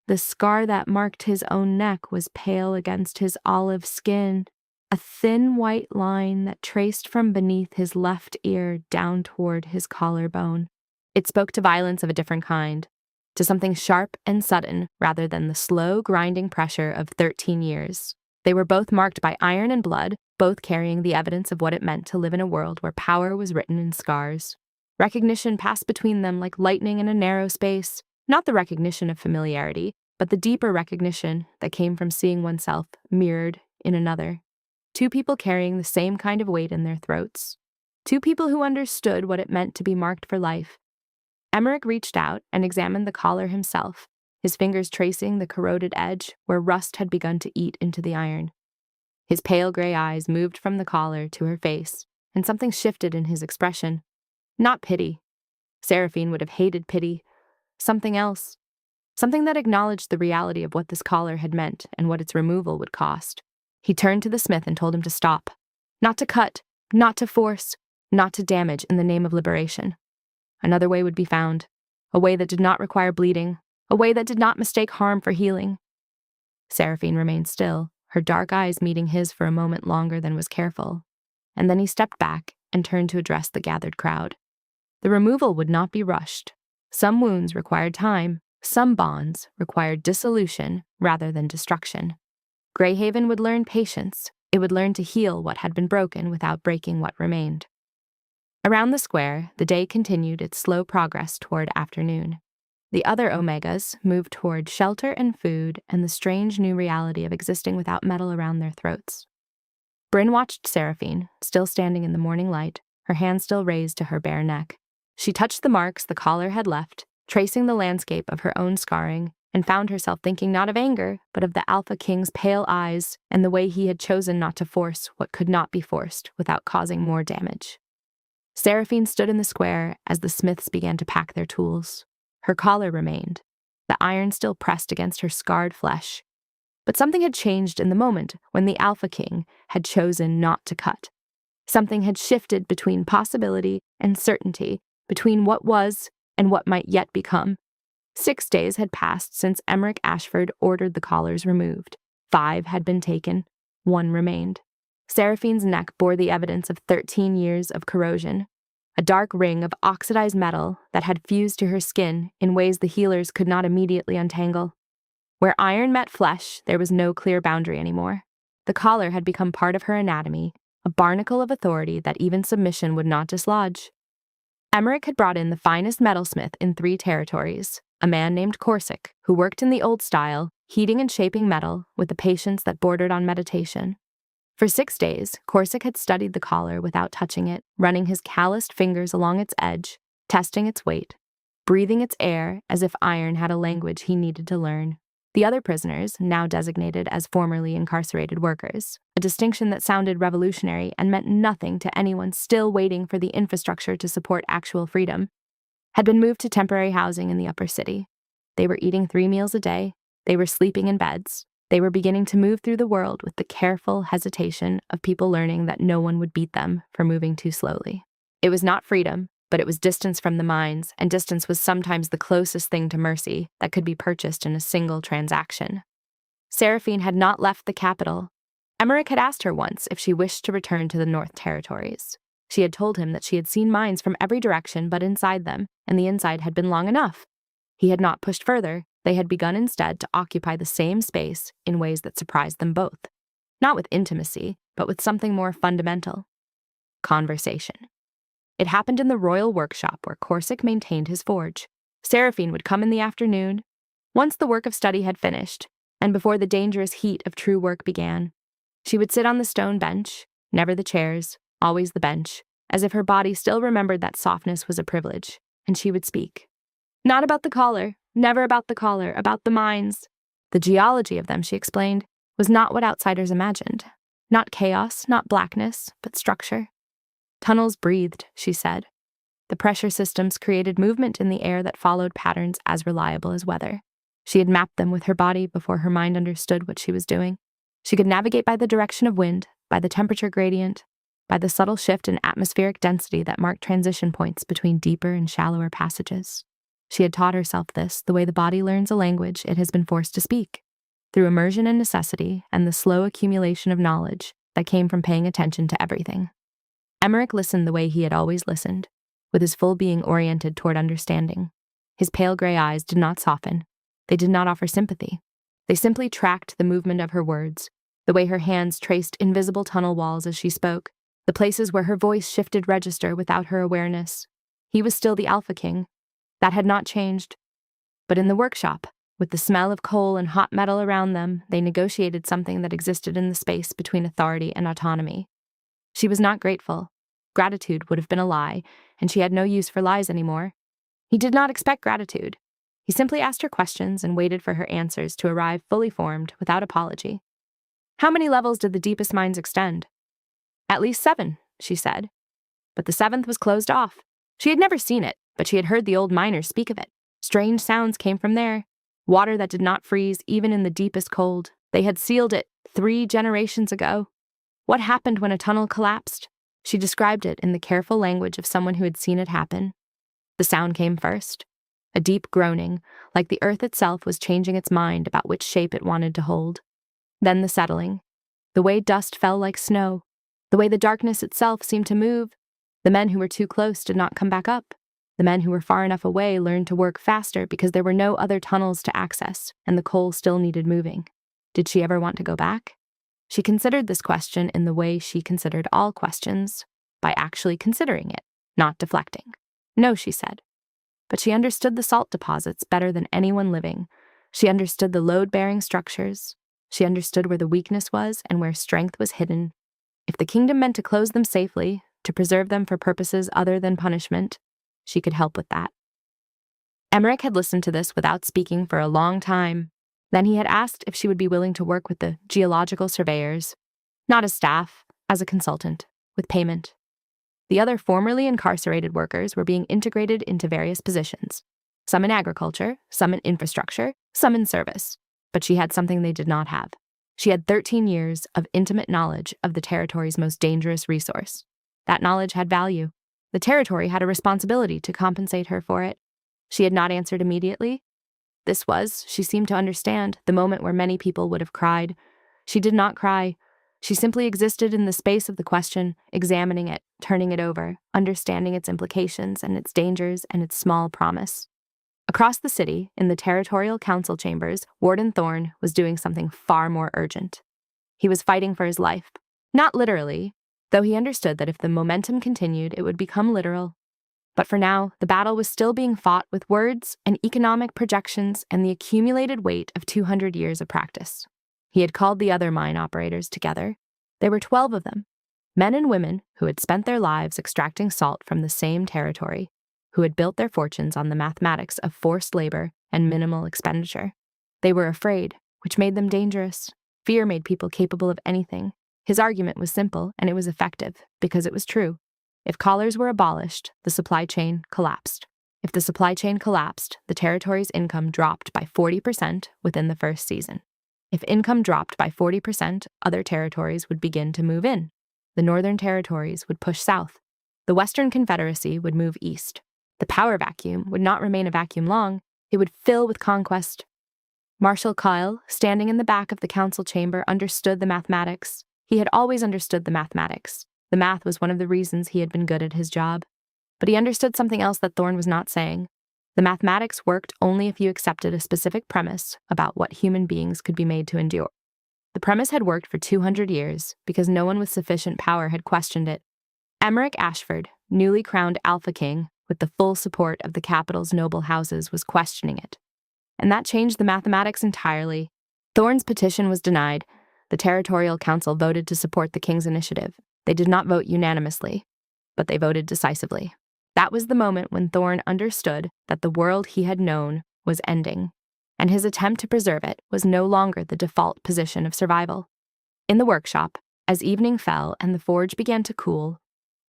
The scar that marked his own neck was pale against his olive skin, a thin white line that traced from beneath his left ear down toward his collarbone. It spoke to violence of a different kind, to something sharp and sudden rather than the slow, grinding pressure of 13 years. They were both marked by iron and blood, both carrying the evidence of what it meant to live in a world where power was written in scars. Recognition passed between them like lightning in a narrow space, not the recognition of familiarity, but the deeper recognition that came from seeing oneself mirrored in another. Two people carrying the same kind of weight in their throats. Two people who understood what it meant to be marked for life. Emmerich reached out and examined the collar himself, his fingers tracing the corroded edge where rust had begun to eat into the iron. His pale gray eyes moved from the collar to her face, and something shifted in his expression. Not pity. Seraphine would have hated pity. Something else. Something that acknowledged the reality of what this collar had meant and what its removal would cost. He turned to the smith and told him to stop. Not to cut, not to force, not to damage in the name of liberation. Another way would be found, a way that did not require bleeding, a way that did not mistake harm for healing. Seraphine remained still, her dark eyes meeting his for a moment longer than was careful, and then he stepped back and turned to address the gathered crowd. The removal would not be rushed. Some wounds required time, some bonds required dissolution rather than destruction. Greyhaven would learn patience. It would learn to heal what had been broken without breaking what remained. Around the square, the day continued its slow progress toward afternoon. The other Omegas moved toward shelter and food and the strange new reality of existing without metal around their throats. Bryn watched Seraphine, still standing in the morning light, her hand still raised to her bare neck. She touched the marks the collar had left, tracing the landscape of her own scarring, and found herself thinking not of anger, but of the Alpha King's pale eyes and the way he had chosen not to force what could not be forced without causing more damage. Seraphine stood in the square as the smiths began to pack their tools. Her collar remained, the iron still pressed against her scarred flesh. But something had changed in the moment when the Alpha King had chosen not to cut. Something had shifted between possibility and certainty, between what was and what might yet become. 6 days had passed since Emmerich Ashford ordered the collars removed. 5 had been taken, 1 remained. Seraphine's neck bore the evidence of 13 years of corrosion, a dark ring of oxidized metal that had fused to her skin in ways the healers could not immediately untangle. Where iron met flesh, there was no clear boundary anymore. The collar had become part of her anatomy, a barnacle of authority that even submission would not dislodge. Emmerich had brought in the finest metalsmith in 3 territories, a man named Corsic, who worked in the old style, heating and shaping metal with a patience that bordered on meditation. For 6 days, Corsic had studied the collar without touching it, running his calloused fingers along its edge, testing its weight, breathing its air as if iron had a language he needed to learn. The other prisoners, now designated as formerly incarcerated workers, a distinction that sounded revolutionary and meant nothing to anyone still waiting for the infrastructure to support actual freedom, had been moved to temporary housing in the upper city. They were eating 3 meals a day. They were sleeping in beds. They were beginning to move through the world with the careful hesitation of people learning that no one would beat them for moving too slowly. It was not freedom, but it was distance from the mines, and distance was sometimes the closest thing to mercy that could be purchased in a single transaction. Seraphine had not left the capital. Emmerich had asked her once if she wished to return to the North Territories. She had told him that she had seen mines from every direction but inside them, and the inside had been long enough. He had not pushed further. They had begun instead to occupy the same space in ways that surprised them both. Not with intimacy, but with something more fundamental. Conversation. It happened in the royal workshop where Corsic maintained his forge. Seraphine would come in the afternoon, once the work of study had finished, and before the dangerous heat of true work began. She would sit on the stone bench, never the chairs, always the bench, as if her body still remembered that softness was a privilege, and she would speak. Not about the collar, never about the collar, about the mines. The geology of them, she explained, was not what outsiders imagined. Not chaos, not blackness, but structure. Tunnels breathed, she said. The pressure systems created movement in the air that followed patterns as reliable as weather. She had mapped them with her body before her mind understood what she was doing. She could navigate by the direction of wind, by the temperature gradient, by the subtle shift in atmospheric density that marked transition points between deeper and shallower passages. She had taught herself this the way the body learns a language it has been forced to speak, through immersion and necessity and the slow accumulation of knowledge that came from paying attention to everything. Emmerich listened the way he had always listened, with his full being oriented toward understanding. His pale gray eyes did not soften. They did not offer sympathy. They simply tracked the movement of her words, the way her hands traced invisible tunnel walls as she spoke, the places where her voice shifted register without her awareness. He was still the Alpha King. That had not changed. But in the workshop, with the smell of coal and hot metal around them, they negotiated something that existed in the space between authority and autonomy. She was not grateful. Gratitude would have been a lie, and she had no use for lies anymore. He did not expect gratitude. He simply asked her questions and waited for her answers to arrive fully formed, without apology. How many levels did the deepest mines extend? At least 7, she said. But the 7th was closed off. She had never seen it, but she had heard the old miners speak of it. Strange sounds came from there. Water that did not freeze even in the deepest cold. They had sealed it 3 generations ago. What happened when a tunnel collapsed? She described it in the careful language of someone who had seen it happen. The sound came first. A deep groaning, like the earth itself was changing its mind about which shape it wanted to hold. Then the settling. The way dust fell like snow. The way the darkness itself seemed to move. The men who were too close did not come back up. The men who were far enough away learned to work faster because there were no other tunnels to access, and the coal still needed moving. Did she ever want to go back? She considered this question in the way she considered all questions, by actually considering it, not deflecting. No, she said. But she understood the salt deposits better than anyone living. She understood the load-bearing structures. She understood where the weakness was and where strength was hidden. If the kingdom meant to close them safely, to preserve them for purposes other than punishment, she could help with that. Emmerich had listened to this without speaking for a long time. Then he had asked if she would be willing to work with the geological surveyors, not as staff, as a consultant, with payment. The other formerly incarcerated workers were being integrated into various positions, some in agriculture, some in infrastructure, some in service. But she had something they did not have. She had 13 years of intimate knowledge of the territory's most dangerous resource. That knowledge had value. The territory had a responsibility to compensate her for it. She had not answered immediately. This was, she seemed to understand, the moment where many people would have cried. She did not cry. She simply existed in the space of the question, examining it, turning it over, understanding its implications and its dangers and its small promise. Across the city, in the territorial council chambers, Warden Thorne was doing something far more urgent. He was fighting for his life. Not literally, though he understood that if the momentum continued, it would become literal. But for now, the battle was still being fought with words and economic projections and the accumulated weight of 200 years of practice. He had called the other mine operators together. There were 12 of them, men and women who had spent their lives extracting salt from the same territory, who had built their fortunes on the mathematics of forced labor and minimal expenditure. They were afraid, which made them dangerous. Fear made people capable of anything. His argument was simple, and it was effective, because it was true. If collars were abolished, the supply chain collapsed. If the supply chain collapsed, the territory's income dropped by 40% within the first season. If income dropped by 40%, other territories would begin to move in. The northern territories would push south. The Western Confederacy would move east. The power vacuum would not remain a vacuum long. It would fill with conquest. Marshal Kyle, standing in the back of the council chamber, understood the mathematics. He had always understood the mathematics. The math was one of the reasons he had been good at his job. But he understood something else that Thorne was not saying. The mathematics worked only if you accepted a specific premise about what human beings could be made to endure. The premise had worked for 200 years because no one with sufficient power had questioned it. Emmerich Ashford, newly crowned Alpha King, with the full support of the capital's noble houses, was questioning it. And that changed the mathematics entirely. Thorne's petition was denied. The Territorial Council voted to support the king's initiative. They did not vote unanimously, but they voted decisively. That was the moment when Thorne understood that the world he had known was ending, and his attempt to preserve it was no longer the default position of survival. In the workshop, as evening fell and the forge began to cool,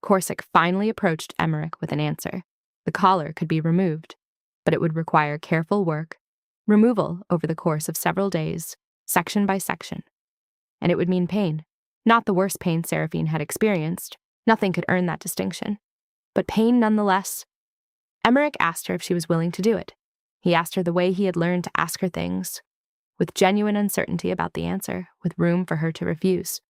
Corsic finally approached Emmerich with an answer. The collar could be removed, but it would require careful work, removal over the course of several days, section by section. And it would mean pain. Not the worst pain Seraphine had experienced. Nothing could earn that distinction. But pain nonetheless. Emmerich asked her if she was willing to do it. He asked her the way he had learned to ask her things, with genuine uncertainty about the answer, with room for her to refuse.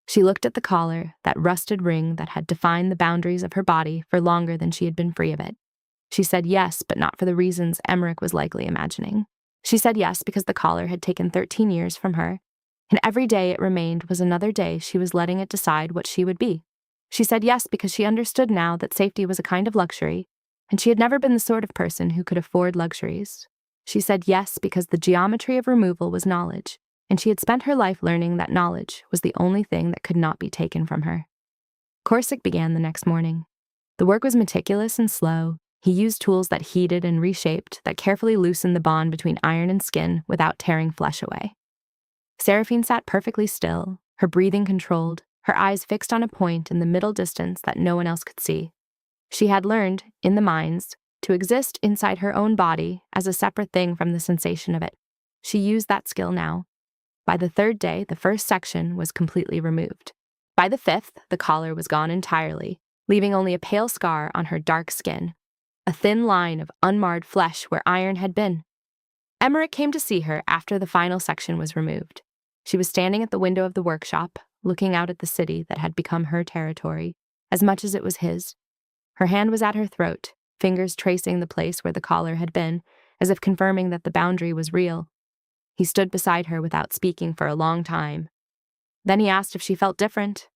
She looked at the collar, that rusted ring that had defined the boundaries of her body for longer than she had been free of it. She said yes, but not for the reasons Emmerich was likely imagining. She said yes because the collar had taken 13 years from her, and every day it remained was another day she was letting it decide what she would be. She said yes because she understood now that safety was a kind of luxury, and she had never been the sort of person who could afford luxuries. She said yes because the geometry of removal was knowledge, and she had spent her life learning that knowledge was the only thing that could not be taken from her. Corsic began the next morning. The work was meticulous and slow. He used tools that heated and reshaped, that carefully loosened the bond between iron and skin without tearing flesh away. Seraphine sat perfectly still, her breathing controlled, her eyes fixed on a point in the middle distance that no one else could see. She had learned, in the mines, to exist inside her own body as a separate thing from the sensation of it. She used that skill now. By the third day, the first section was completely removed. By the fifth, the collar was gone entirely, leaving only a pale scar on her dark skin, a thin line of unmarred flesh where iron had been. Emmerich came to see her after the final section was removed. She was standing at the window of the workshop, looking out at the city that had become her territory, as much as it was his. Her hand was at her throat, fingers tracing the place where the collar had been, as if confirming that the boundary was real. He stood beside her without speaking for a long time. Then he asked if she felt different.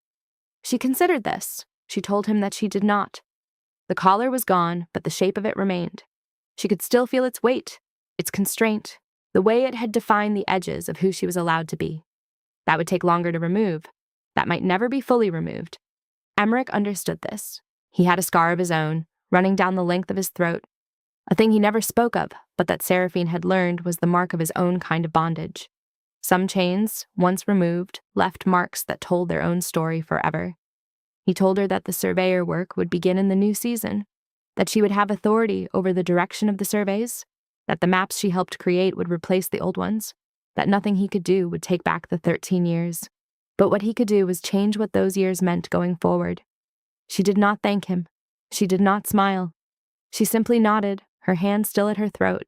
She considered this. She told him that she did not. The collar was gone, but the shape of it remained. She could still feel its weight, its constraint, the way it had defined the edges of who she was allowed to be. That would take longer to remove. That might never be fully removed. Emmerich understood this. He had a scar of his own, running down the length of his throat, a thing he never spoke of, but that Seraphine had learned was the mark of his own kind of bondage. Some chains, once removed, left marks that told their own story forever. He told her that the surveyor work would begin in the new season, that she would have authority over the direction of the surveys, that the maps she helped create would replace the old ones, that nothing he could do would take back the 13 years. But what he could do was change what those years meant going forward. She did not thank him. She did not smile. She simply nodded, her hand still at her throat,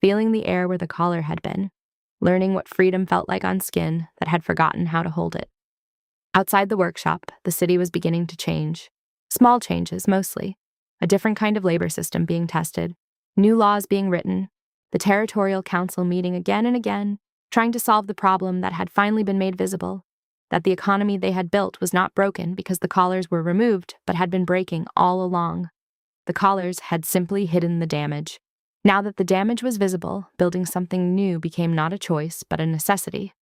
feeling the air where the collar had been, learning what freedom felt like on skin that had forgotten how to hold it. Outside the workshop, the city was beginning to change. Small changes, mostly. A different kind of labor system being tested, new laws being written, the Territorial Council meeting again and again, trying to solve the problem that had finally been made visible, that the economy they had built was not broken because the collars were removed, but had been breaking all along. The collars had simply hidden the damage. Now that the damage was visible, building something new became not a choice, but a necessity.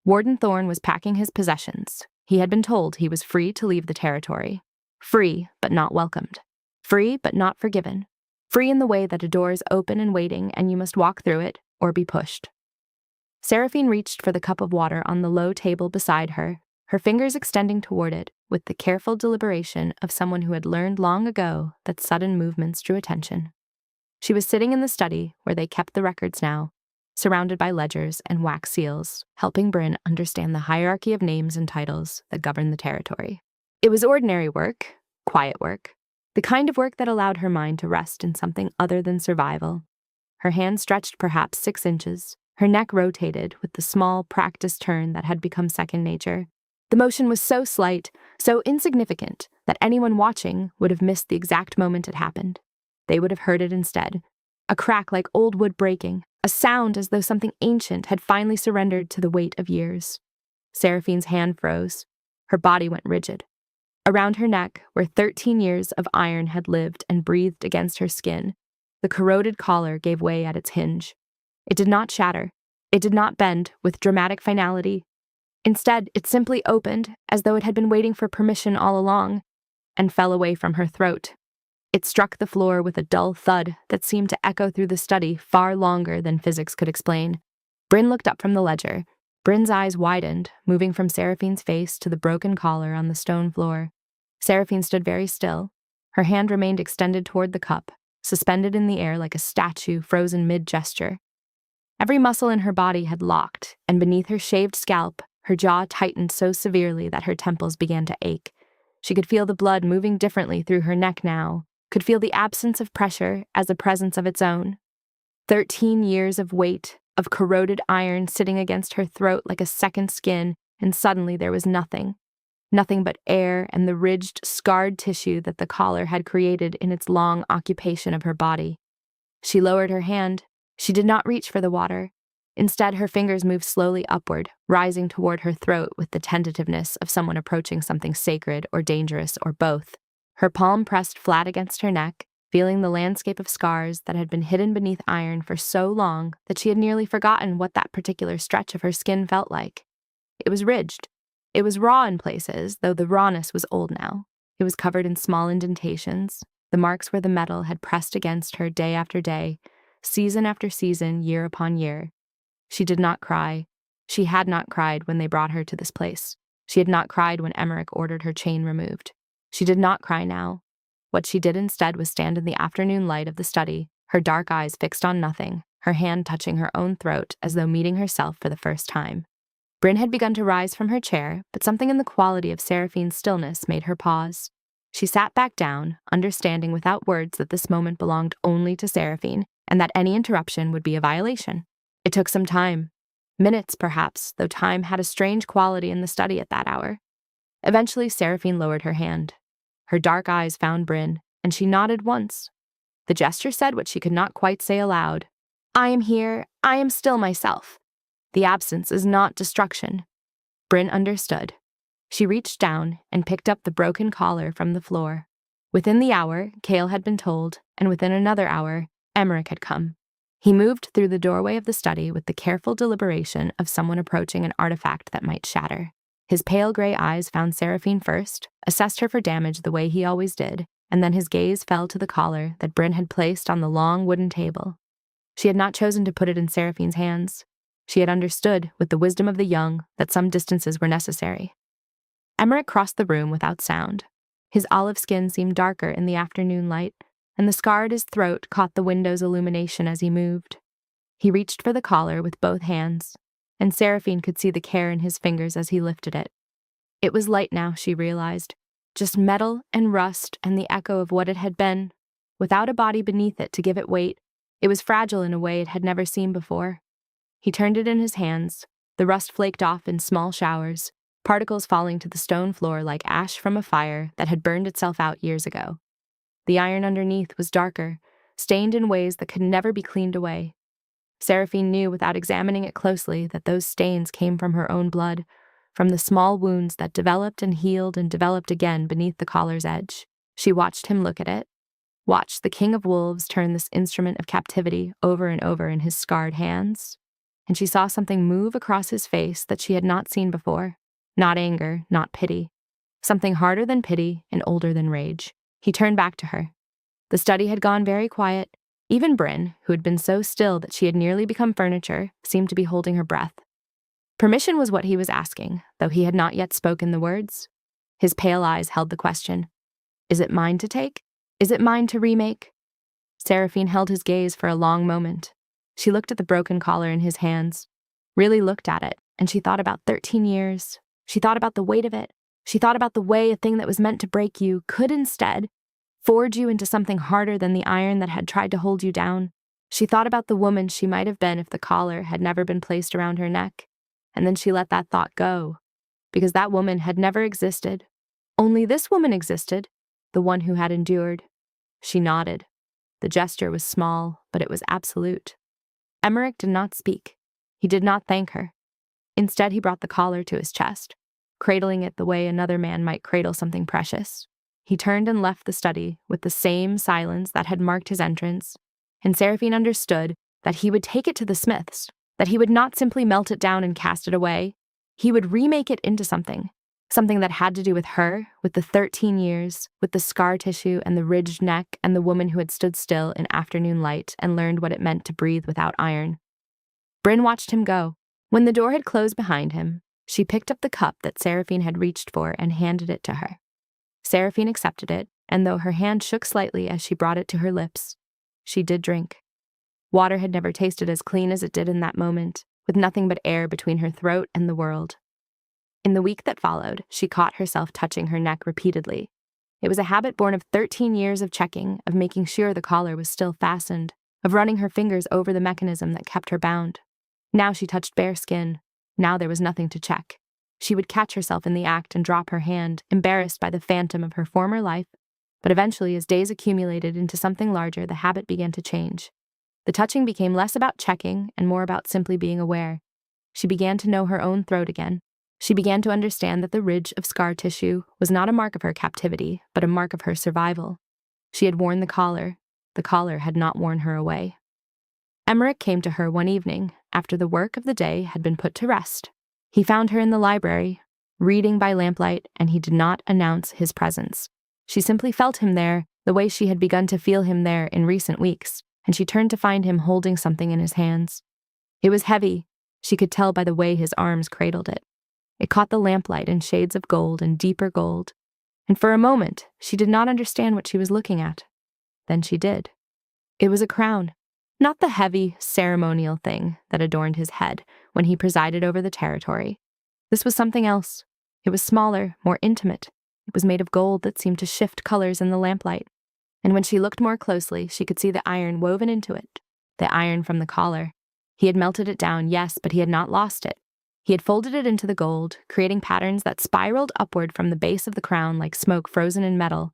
Warden Thorne was packing his possessions. He had been told he was free to leave the territory. Free, but not welcomed. Free, but not forgiven. Free in the way that a door is open and waiting, and you must walk through it or be pushed. Seraphine reached for the cup of water on the low table beside her, her fingers extending toward it with the careful deliberation of someone who had learned long ago that sudden movements drew attention. She was sitting in the study where they kept the records now, surrounded by ledgers and wax seals, helping Bryn understand the hierarchy of names and titles that governed the territory. It was ordinary work, quiet work, the kind of work that allowed her mind to rest in something other than survival. Her hand stretched perhaps 6 inches, her neck rotated with the small, practiced turn that had become second nature. The motion was so slight, so insignificant, that anyone watching would have missed the exact moment it happened. They would have heard it instead. A crack like old wood breaking, a sound as though something ancient had finally surrendered to the weight of years. Seraphine's hand froze. Her body went rigid. Around her neck, where 13 years of iron had lived and breathed against her skin, the corroded collar gave way at its hinge. It did not shatter. It did not bend with dramatic finality. Instead, it simply opened, as though it had been waiting for permission all along, and fell away from her throat. It struck the floor with a dull thud that seemed to echo through the study far longer than physics could explain. Bryn looked up from the ledger. Bryn's eyes widened, moving from Seraphine's face to the broken collar on the stone floor. Seraphine stood very still. Her hand remained extended toward the cup, suspended in the air like a statue frozen mid-gesture. Every muscle in her body had locked, and beneath her shaved scalp, her jaw tightened so severely that her temples began to ache. She could feel the blood moving differently through her neck now, could feel the absence of pressure as a presence of its own. 13 years of weight, of corroded iron sitting against her throat like a second skin, and suddenly there was nothing. Nothing but air and the ridged, scarred tissue that the collar had created in its long occupation of her body. She lowered her hand. She did not reach for the water. Instead, her fingers moved slowly upward, rising toward her throat with the tentativeness of someone approaching something sacred or dangerous or both. Her palm pressed flat against her neck, feeling the landscape of scars that had been hidden beneath iron for so long that she had nearly forgotten what that particular stretch of her skin felt like. It was ridged. It was raw in places, though the rawness was old now. It was covered in small indentations, the marks where the metal had pressed against her day after day, season after season, year upon year. She did not cry. She had not cried when they brought her to this place. She had not cried when Emmerich ordered her chain removed. She did not cry now. What she did instead was stand in the afternoon light of the study, her dark eyes fixed on nothing, her hand touching her own throat as though meeting herself for the first time. Bryn had begun to rise from her chair, but something in the quality of Seraphine's stillness made her pause. She sat back down, understanding without words that this moment belonged only to Seraphine, and that any interruption would be a violation. It took some time. Minutes, perhaps, though time had a strange quality in the study at that hour. Eventually, Seraphine lowered her hand. Her dark eyes found Bryn, and she nodded once. The gesture said what she could not quite say aloud. I am here. I am still myself. The absence is not destruction. Bryn understood. She reached down and picked up the broken collar from the floor. Within the hour, Cale had been told, and within another hour, Emmerich had come. He moved through the doorway of the study with the careful deliberation of someone approaching an artifact that might shatter. His pale gray eyes found Seraphine first, assessed her for damage the way he always did, and then his gaze fell to the collar that Bryn had placed on the long wooden table. She had not chosen to put it in Seraphine's hands. She had understood, with the wisdom of the young, that some distances were necessary. Emmerich crossed the room without sound. His olive skin seemed darker in the afternoon light, and the scar at his throat caught the window's illumination as he moved. He reached for the collar with both hands, and Seraphine could see the care in his fingers as he lifted it. It was light now, she realized, just metal and rust and the echo of what it had been, without a body beneath it to give it weight. It was fragile in a way it had never seen before. He turned it in his hands. The rust flaked off in small showers, particles falling to the stone floor like ash from a fire that had burned itself out years ago. The iron underneath was darker, stained in ways that could never be cleaned away. Seraphine knew without examining it closely that those stains came from her own blood, from the small wounds that developed and healed and developed again beneath the collar's edge. She watched him look at it, watched the king of wolves turn this instrument of captivity over and over in his scarred hands, and she saw something move across his face that she had not seen before. Not anger, not pity. Something harder than pity and older than rage. He turned back to her. The study had gone very quiet. Even Bryn, who had been so still that she had nearly become furniture, seemed to be holding her breath. Permission was what he was asking, though he had not yet spoken the words. His pale eyes held the question. Is it mine to take? Is it mine to remake? Seraphine held his gaze for a long moment. She looked at the broken collar in his hands, really looked at it, and she thought about 13 years. She thought about the weight of it. She thought about the way a thing that was meant to break you could instead forge you into something harder than the iron that had tried to hold you down. She thought about the woman she might have been if the collar had never been placed around her neck, and then she let that thought go. because that woman had never existed. Only this woman existed, the one who had endured. She nodded. The gesture was small, but it was absolute. Emmerich did not speak. He did not thank her. Instead, he brought the collar to his chest, cradling it the way another man might cradle something precious. He turned and left the study with the same silence that had marked his entrance, and Seraphine understood that he would take it to the smiths, that he would not simply melt it down and cast it away. He would remake it into something that had to do with her, with the 13 years, with the scar tissue and the ridged neck and the woman who had stood still in afternoon light and learned what it meant to breathe without iron. Bryn watched him go. When the door had closed behind him, she picked up the cup that Seraphine had reached for and handed it to her. Seraphine accepted it, and though her hand shook slightly as she brought it to her lips, she did drink. Water had never tasted as clean as it did in that moment, with nothing but air between her throat and the world. In the week that followed, she caught herself touching her neck repeatedly. It was a habit born of 13 years of checking, of making sure the collar was still fastened, of running her fingers over the mechanism that kept her bound. Now she touched bare skin. Now there was nothing to check. She would catch herself in the act and drop her hand, embarrassed by the phantom of her former life. But eventually, as days accumulated into something larger, the habit began to change. The touching became less about checking and more about simply being aware. She began to know her own throat again. She began to understand that the ridge of scar tissue was not a mark of her captivity, but a mark of her survival. She had worn the collar. The collar had not worn her away. Emmerich came to her one evening, after the work of the day had been put to rest. He found her in the library, reading by lamplight, and he did not announce his presence. She simply felt him there, the way she had begun to feel him there in recent weeks, and she turned to find him holding something in his hands. It was heavy. She could tell by the way his arms cradled it. It caught the lamplight in shades of gold and deeper gold, and for a moment she did not understand what she was looking at. Then she did. It was a crown, not the heavy, ceremonial thing that adorned his head when he presided over the territory. This was something else. It was smaller, more intimate. It was made of gold that seemed to shift colors in the lamplight, and when she looked more closely, she could see the iron woven into it, the iron from the collar. He had melted it down, yes, but he had not lost it. He had folded it into the gold, creating patterns that spiraled upward from the base of the crown like smoke frozen in metal.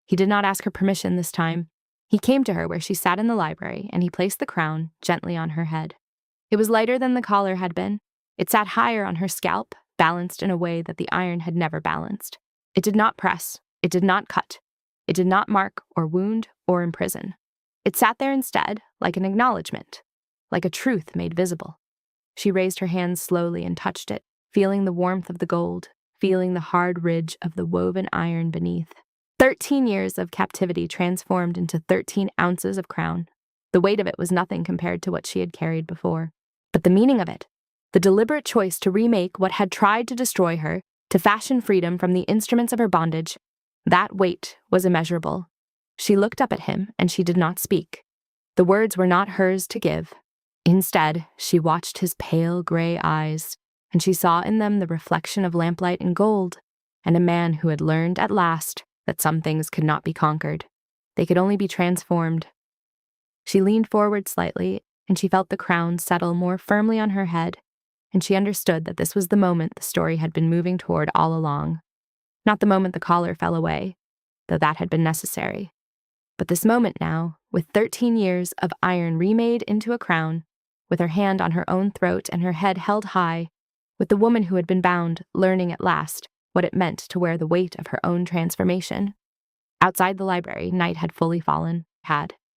He did not ask her permission this time. He came to her where she sat in the library, and he placed the crown gently on her head. It was lighter than the collar had been. It sat higher on her scalp, balanced in a way that the iron had never balanced. It did not press. It did not cut. It did not mark or wound or imprison. It sat there instead, like an acknowledgement, like a truth made visible. She raised her hands slowly and touched it, feeling the warmth of the gold, feeling the hard ridge of the woven iron beneath. 13 years of captivity transformed into 13 ounces of crown. The weight of it was nothing compared to what she had carried before. But the meaning of it, the deliberate choice to remake what had tried to destroy her, to fashion freedom from the instruments of her bondage, that weight was immeasurable. She looked up at him, and she did not speak. The words were not hers to give. Instead, she watched his pale gray eyes, and she saw in them the reflection of lamplight and gold, and a man who had learned at last that some things could not be conquered. They could only be transformed. She leaned forward slightly, and she felt the crown settle more firmly on her head, and she understood that this was the moment the story had been moving toward all along. Not the moment the collar fell away, though that had been necessary, but this moment now, with 13 years of iron remade into a crown, with her hand on her own throat and her head held high, with the woman who had been bound learning at last what it meant to wear the weight of her own transformation. Outside the library, night had fully fallen.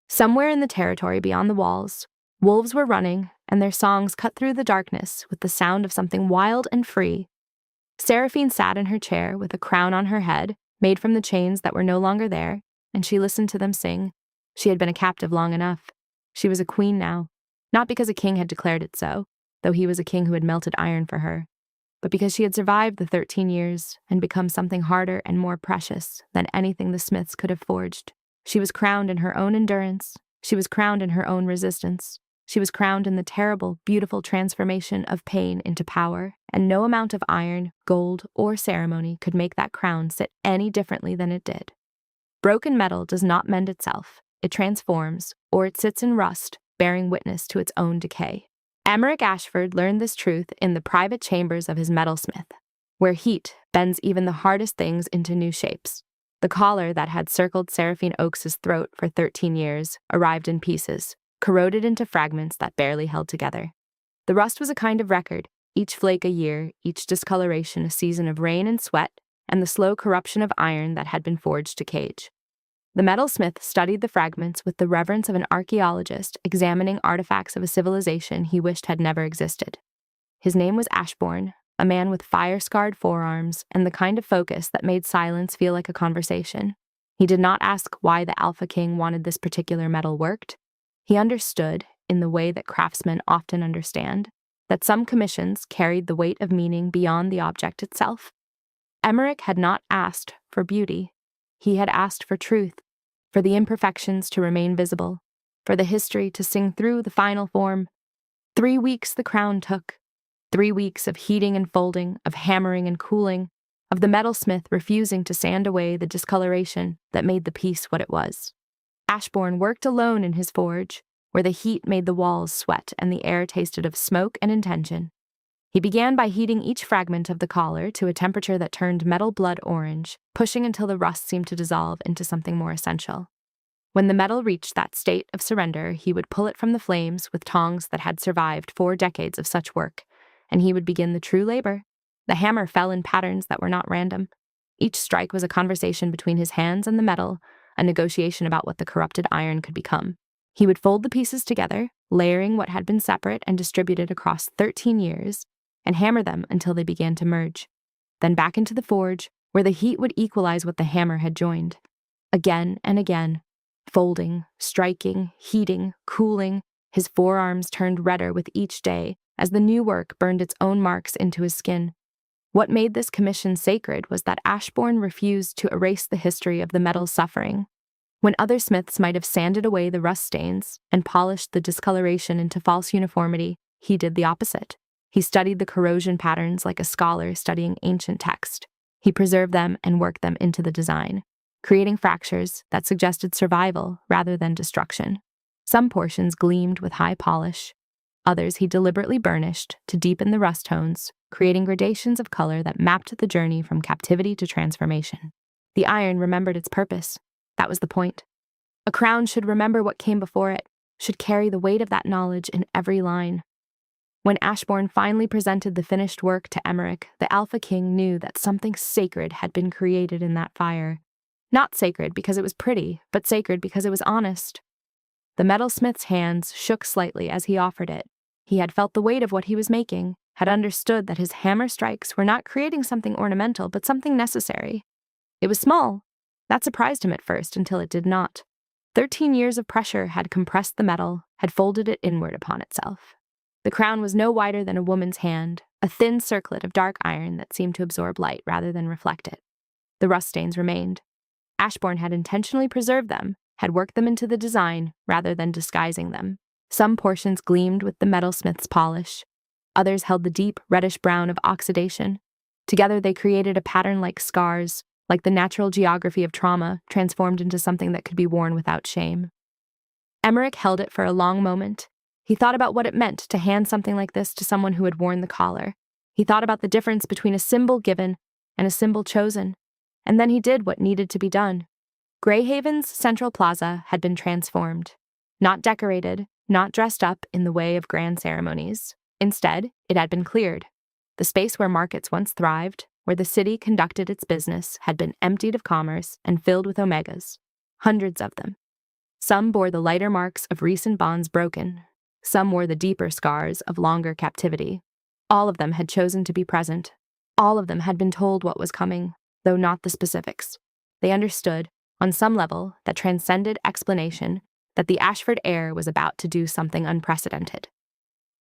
Somewhere in the territory beyond the walls, wolves were running, and their songs cut through the darkness with the sound of something wild and free. Seraphine sat in her chair with a crown on her head, made from the chains that were no longer there, and she listened to them sing. She had been a captive long enough. She was a queen now, not because a king had declared it so, though he was a king who had melted iron for her, but because she had survived the 13 years and become something harder and more precious than anything the smiths could have forged. She was crowned in her own endurance. She was crowned in her own resistance. She was crowned in the terrible, beautiful transformation of pain into power, and no amount of iron, gold, or ceremony could make that crown sit any differently than it did. Broken metal does not mend itself. It transforms, or it sits in rust, bearing witness to its own decay. Emmerich Ashford learned this truth in the private chambers of his metalsmith. where heat bends even the hardest things into new shapes. The collar that had circled Seraphine Oakes's throat for 13 years arrived in pieces, corroded into fragments that barely held together. The rust was a kind of record, each flake a year, each discoloration a season of rain and sweat, and the slow corruption of iron that had been forged to cage. The metalsmith studied the fragments with the reverence of an archaeologist examining artifacts of a civilization he wished had never existed. His name was Ashbourne, a man with fire-scarred forearms and the kind of focus that made silence feel like a conversation. He did not ask why the Alpha King wanted this particular metal worked. He understood, in the way that craftsmen often understand, that some commissions carried the weight of meaning beyond the object itself. Emmerich had not asked for beauty. He had asked for truth, for the imperfections to remain visible, for the history to sing through the final form. 3 weeks the crown took. 3 weeks of heating and folding, of hammering and cooling, of the metalsmith refusing to sand away the discoloration that made the piece what it was. Ashbourne worked alone in his forge, where the heat made the walls sweat and the air tasted of smoke and intention. He began by heating each fragment of the collar to a temperature that turned metal blood orange, pushing until the rust seemed to dissolve into something more essential. When the metal reached that state of surrender, he would pull it from the flames with tongs that had survived 4 decades of such work, and he would begin the true labor. The hammer fell in patterns that were not random. Each strike was a conversation between his hands and the metal, a negotiation about what the corrupted iron could become. He would fold the pieces together, layering what had been separate and distributed across 13 years, and hammer them until they began to merge. Then back into the forge, where the heat would equalize what the hammer had joined. Again and again, folding, striking, heating, cooling, his forearms turned redder with each day as the new work burned its own marks into his skin. What made this commission sacred was that Ashbourne refused to erase the history of the metal's suffering. When other smiths might have sanded away the rust stains and polished the discoloration into false uniformity, he did the opposite. He studied the corrosion patterns like a scholar studying ancient text. He preserved them and worked them into the design, creating fractures that suggested survival rather than destruction. Some portions gleamed with high polish. Others he deliberately burnished to deepen the rust tones, creating gradations of color that mapped the journey from captivity to transformation. The iron remembered its purpose. That was the point. A crown should remember what came before it, should carry the weight of that knowledge in every line. When Ashbourne finally presented the finished work to Emmerich, the Alpha King knew that something sacred had been created in that fire. Not sacred because it was pretty, but sacred because it was honest. The metalsmith's hands shook slightly as he offered it. He had felt the weight of what he was making, had understood that his hammer strikes were not creating something ornamental, but something necessary. It was small. That surprised him at first until it did not. 13 years of pressure had compressed the metal, had folded it inward upon itself. The crown was no wider than a woman's hand, a thin circlet of dark iron that seemed to absorb light rather than reflect it. The rust stains remained. Ashbourne had intentionally preserved them, had worked them into the design rather than disguising them. Some portions gleamed with the metalsmith's polish. Others held the deep reddish-brown of oxidation. Together they created a pattern like scars, like the natural geography of trauma, transformed into something that could be worn without shame. Emmerich held it for a long moment. He thought about what it meant to hand something like this to someone who had worn the collar. He thought about the difference between a symbol given and a symbol chosen. And then he did what needed to be done. Greyhaven's central plaza had been transformed. Not decorated, not dressed up in the way of grand ceremonies. Instead, it had been cleared. The space where markets once thrived, where the city conducted its business, had been emptied of commerce and filled with omegas. Hundreds of them. Some bore the lighter marks of recent bonds broken. Some wore the deeper scars of longer captivity. All of them had chosen to be present. All of them had been told what was coming, though not the specifics. They understood, on some level that transcended explanation, that the Ashford heir was about to do something unprecedented.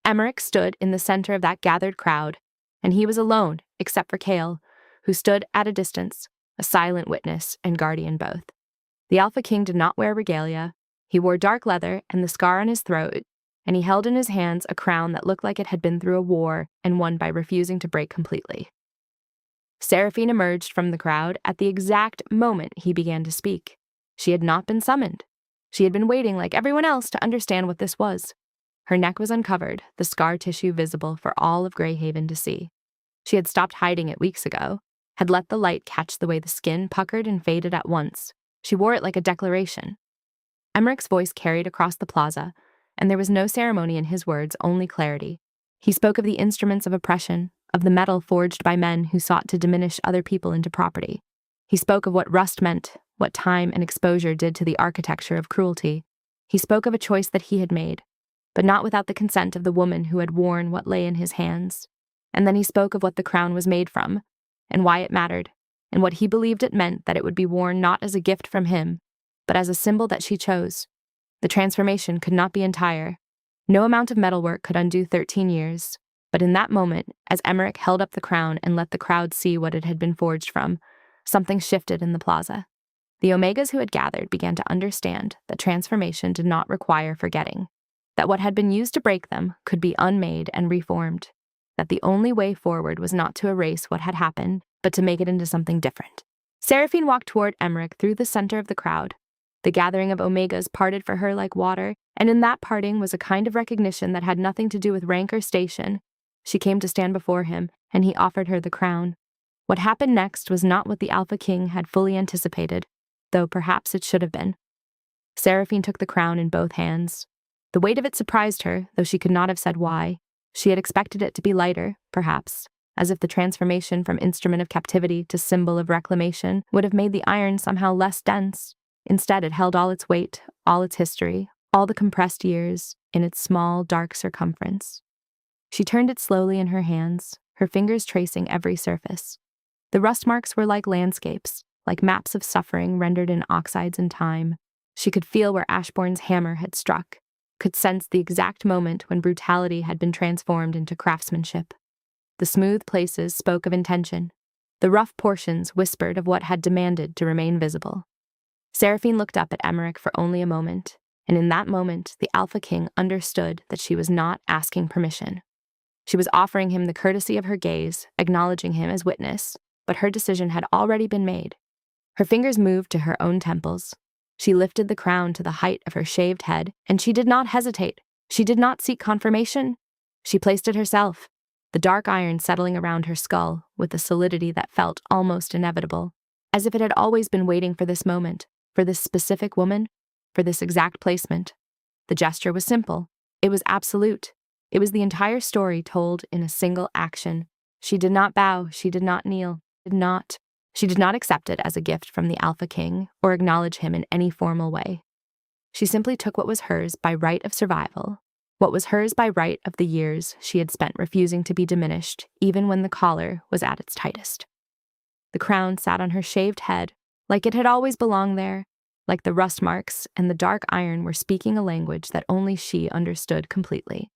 Emmerich stood in the center of that gathered crowd, and he was alone, except for Cale, who stood at a distance, a silent witness and guardian both. The Alpha King did not wear regalia. He wore dark leather and the scar on his throat, and he held in his hands a crown that looked like it had been through a war and won by refusing to break completely. Seraphine emerged from the crowd at the exact moment he began to speak. She had not been summoned. She had been waiting like everyone else to understand what this was. Her neck was uncovered, the scar tissue visible for all of Greyhaven to see. She had stopped hiding it weeks ago, had let the light catch the way the skin puckered and faded at once. She wore it like a declaration. Emmerich's voice carried across the plaza, and there was no ceremony in his words, only clarity. He spoke of the instruments of oppression, of the metal forged by men who sought to diminish other people into property. He spoke of what rust meant, what time and exposure did to the architecture of cruelty. He spoke of a choice that he had made, but not without the consent of the woman who had worn what lay in his hands. And then he spoke of what the crown was made from, and why it mattered, and what he believed it meant that it would be worn not as a gift from him, but as a symbol that she chose. The transformation could not be entire. No amount of metalwork could undo 13 years, but in that moment, as Emmerich held up the crown and let the crowd see what it had been forged from, something shifted in the plaza. The Omegas who had gathered began to understand that transformation did not require forgetting, that what had been used to break them could be unmade and reformed, that the only way forward was not to erase what had happened, but to make it into something different. Seraphine walked toward Emmerich through the center of the crowd. The gathering of Omegas parted for her like water, and in that parting was a kind of recognition that had nothing to do with rank or station. She came to stand before him, and he offered her the crown. What happened next was not what the Alpha King had fully anticipated, though perhaps it should have been. Seraphine took the crown in both hands. The weight of it surprised her, though she could not have said why. She had expected it to be lighter, perhaps, as if the transformation from instrument of captivity to symbol of reclamation would have made the iron somehow less dense. Instead, it held all its weight, all its history, all the compressed years, in its small, dark circumference. She turned it slowly in her hands, her fingers tracing every surface. The rust marks were like landscapes, like maps of suffering rendered in oxides and time. She could feel where Ashbourne's hammer had struck, could sense the exact moment when brutality had been transformed into craftsmanship. The smooth places spoke of intention. The rough portions whispered of what had demanded to remain visible. Seraphine looked up at Emmerich for only a moment, and in that moment the Alpha King understood that she was not asking permission. She was offering him the courtesy of her gaze, acknowledging him as witness, but her decision had already been made. Her fingers moved to her own temples. She lifted the crown to the height of her shaved head, and she did not hesitate. She did not seek confirmation. She placed it herself, the dark iron settling around her skull with a solidity that felt almost inevitable, as if it had always been waiting for this moment, for this specific woman, for this exact placement. The gesture was simple. It was absolute. It was the entire story told in a single action. She did not bow. She did not kneel. She did not accept it as a gift from the Alpha King or acknowledge him in any formal way. She simply took what was hers by right of survival, what was hers by right of the years she had spent refusing to be diminished, even when the collar was at its tightest. The crown sat on her shaved head, like it had always belonged there, like the rust marks and the dark iron were speaking a language that only she understood completely.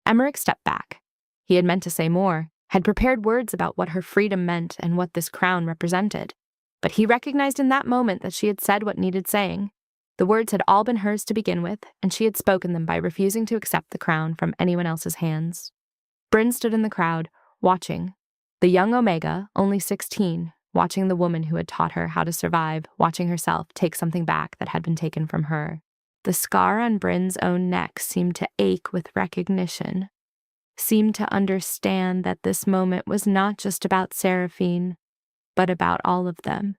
Emmerich stepped back. He had meant to say more, had prepared words about what her freedom meant and what this crown represented, but he recognized in that moment that she had said what needed saying. The words had all been hers to begin with, and she had spoken them by refusing to accept the crown from anyone else's hands. Bryn stood in the crowd, watching. The young Omega, only 16, watching the woman who had taught her how to survive, watching herself take something back that had been taken from her. The scar on Bryn's own neck seemed to ache with recognition, seemed to understand that this moment was not just about Seraphine, but about all of them.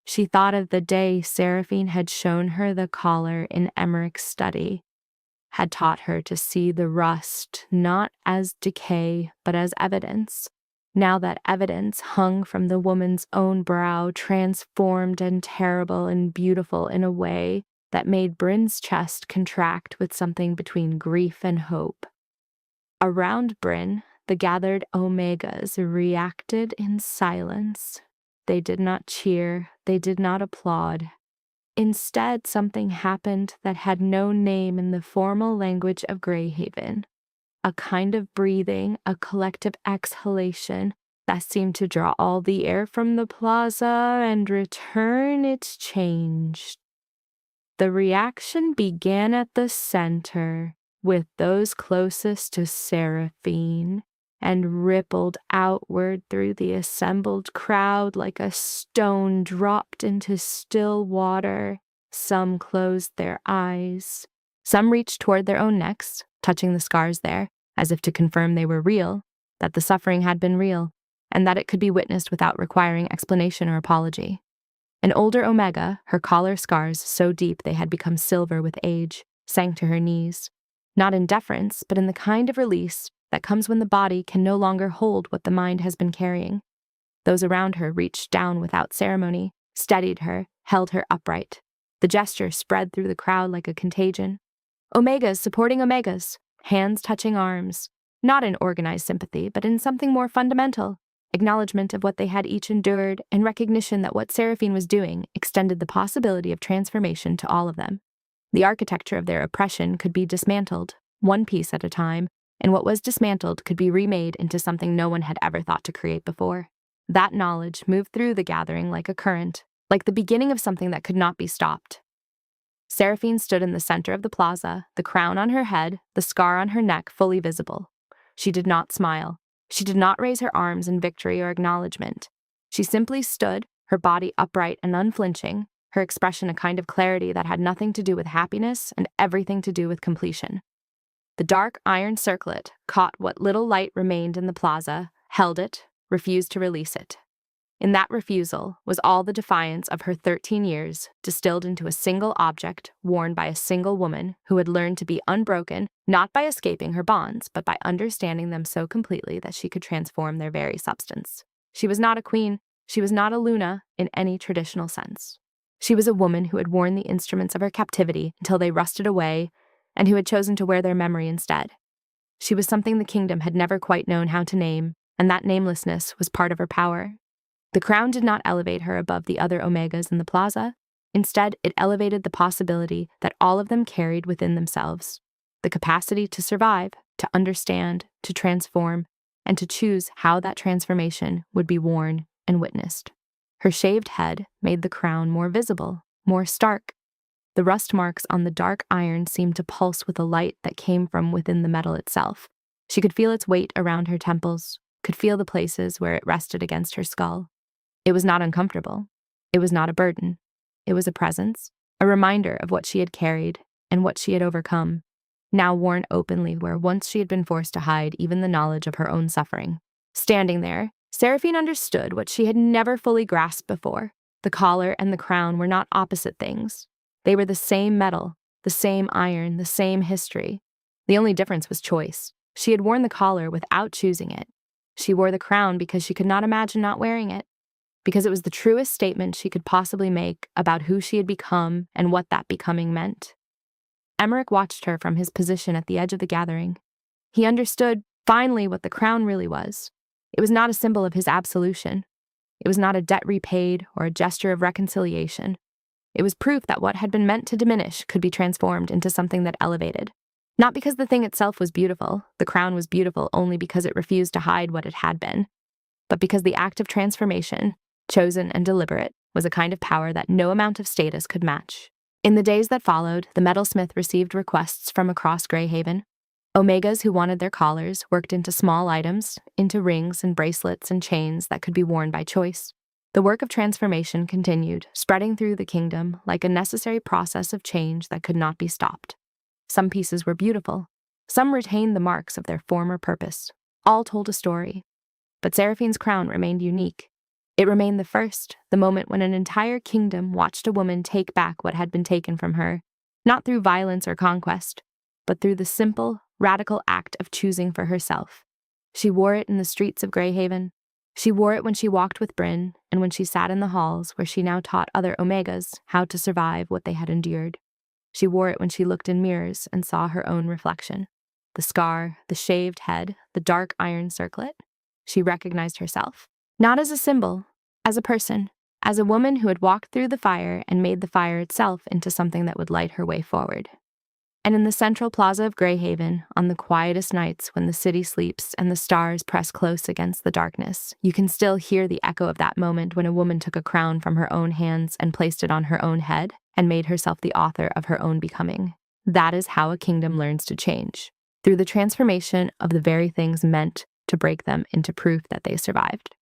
She thought of the day Seraphine had shown her the collar in Emmerich's study, had taught her to see the rust not as decay, but as evidence. Now that evidence hung from the woman's own brow, transformed and terrible and beautiful in a way that made Bryn's chest contract with something between grief and hope. Around Bryn, the gathered Omegas reacted in silence. They did not cheer, they did not applaud. Instead, something happened that had no name in the formal language of Greyhaven. A kind of breathing, a collective exhalation that seemed to draw all the air from the plaza and return its change. The reaction began at the center, with those closest to Seraphine, and rippled outward through the assembled crowd like a stone dropped into still water. Some closed their eyes. Some reached toward their own necks, touching the scars there, as if to confirm they were real. that the suffering had been real, and that it could be witnessed without requiring explanation or apology. An older Omega, her collar scars so deep they had become silver with age, sank to her knees, not in deference, but in the kind of release that comes when the body can no longer hold what the mind has been carrying. Those around her reached down without ceremony, steadied her, held her upright. The gesture spread through the crowd like a contagion. Omegas supporting Omegas, hands touching arms, not in organized sympathy, but in something more fundamental, acknowledgement of what they had each endured, and recognition that what Seraphine was doing extended the possibility of transformation to all of them. The architecture of their oppression could be dismantled, one piece at a time, and what was dismantled could be remade into something no one had ever thought to create before. That knowledge moved through the gathering like a current, like the beginning of something that could not be stopped. Seraphine stood in the center of the plaza, the crown on her head, the scar on her neck fully visible. She did not smile. She did not raise her arms in victory or acknowledgement. She simply stood, her body upright and unflinching, her expression a kind of clarity that had nothing to do with happiness and everything to do with completion. The dark iron circlet caught what little light remained in the plaza, held it, refused to release it. In that refusal was all the defiance of her 13 years, distilled into a single object worn by a single woman who had learned to be unbroken, not by escaping her bonds, but by understanding them so completely that she could transform their very substance. She was not a queen. She was not a Luna in any traditional sense. She was a woman who had worn the instruments of her captivity until they rusted away, and who had chosen to wear their memory instead. She was something the kingdom had never quite known how to name, and that namelessness was part of her power. The crown did not elevate her above the other Omegas in the plaza. Instead, it elevated the possibility that all of them carried within themselves, the capacity to survive, to understand, to transform, and to choose how that transformation would be worn and witnessed. Her shaved head made the crown more visible, more stark. The rust marks on the dark iron seemed to pulse with a light that came from within the metal itself. She could feel its weight around her temples, could feel the places where it rested against her skull. It was not uncomfortable. It was not a burden. It was a presence, a reminder of what she had carried and what she had overcome, now worn openly where once she had been forced to hide even the knowledge of her own suffering. Standing there, Seraphine understood what she had never fully grasped before. The collar and the crown were not opposite things. They were the same metal, the same iron, the same history. The only difference was choice. She had worn the collar without choosing it. She wore the crown because she could not imagine not wearing it, because it was the truest statement she could possibly make about who she had become and what that becoming meant. Emmerich watched her from his position at the edge of the gathering. He understood, finally, what the crown really was. It was not a symbol of his absolution. It was not a debt repaid or a gesture of reconciliation. It was proof that what had been meant to diminish could be transformed into something that elevated. Not because the thing itself was beautiful, the crown was beautiful only because it refused to hide what it had been, but because the act of transformation, chosen and deliberate, was a kind of power that no amount of status could match. In the days that followed, the metalsmith received requests from across Greyhaven. Omegas who wanted their collars worked into small items, into rings and bracelets and chains that could be worn by choice. The work of transformation continued, spreading through the kingdom like a necessary process of change that could not be stopped. Some pieces were beautiful. Some retained the marks of their former purpose. All told a story. But Seraphine's crown remained unique. It remained the first, the moment when an entire kingdom watched a woman take back what had been taken from her, not through violence or conquest, but through the simple, radical act of choosing for herself. She wore it in the streets of Greyhaven. She wore it when she walked with Bryn, and when she sat in the halls where she now taught other Omegas how to survive what they had endured. She wore it when she looked in mirrors and saw her own reflection. The scar, the shaved head, the dark iron circlet. She recognized herself. Not as a symbol, as a person, as a woman who had walked through the fire and made the fire itself into something that would light her way forward. And in the central plaza of Greyhaven, on the quietest nights when the city sleeps and the stars press close against the darkness, you can still hear the echo of that moment when a woman took a crown from her own hands and placed it on her own head and made herself the author of her own becoming. That is how a kingdom learns to change, through the transformation of the very things meant to break them into proof that they survived.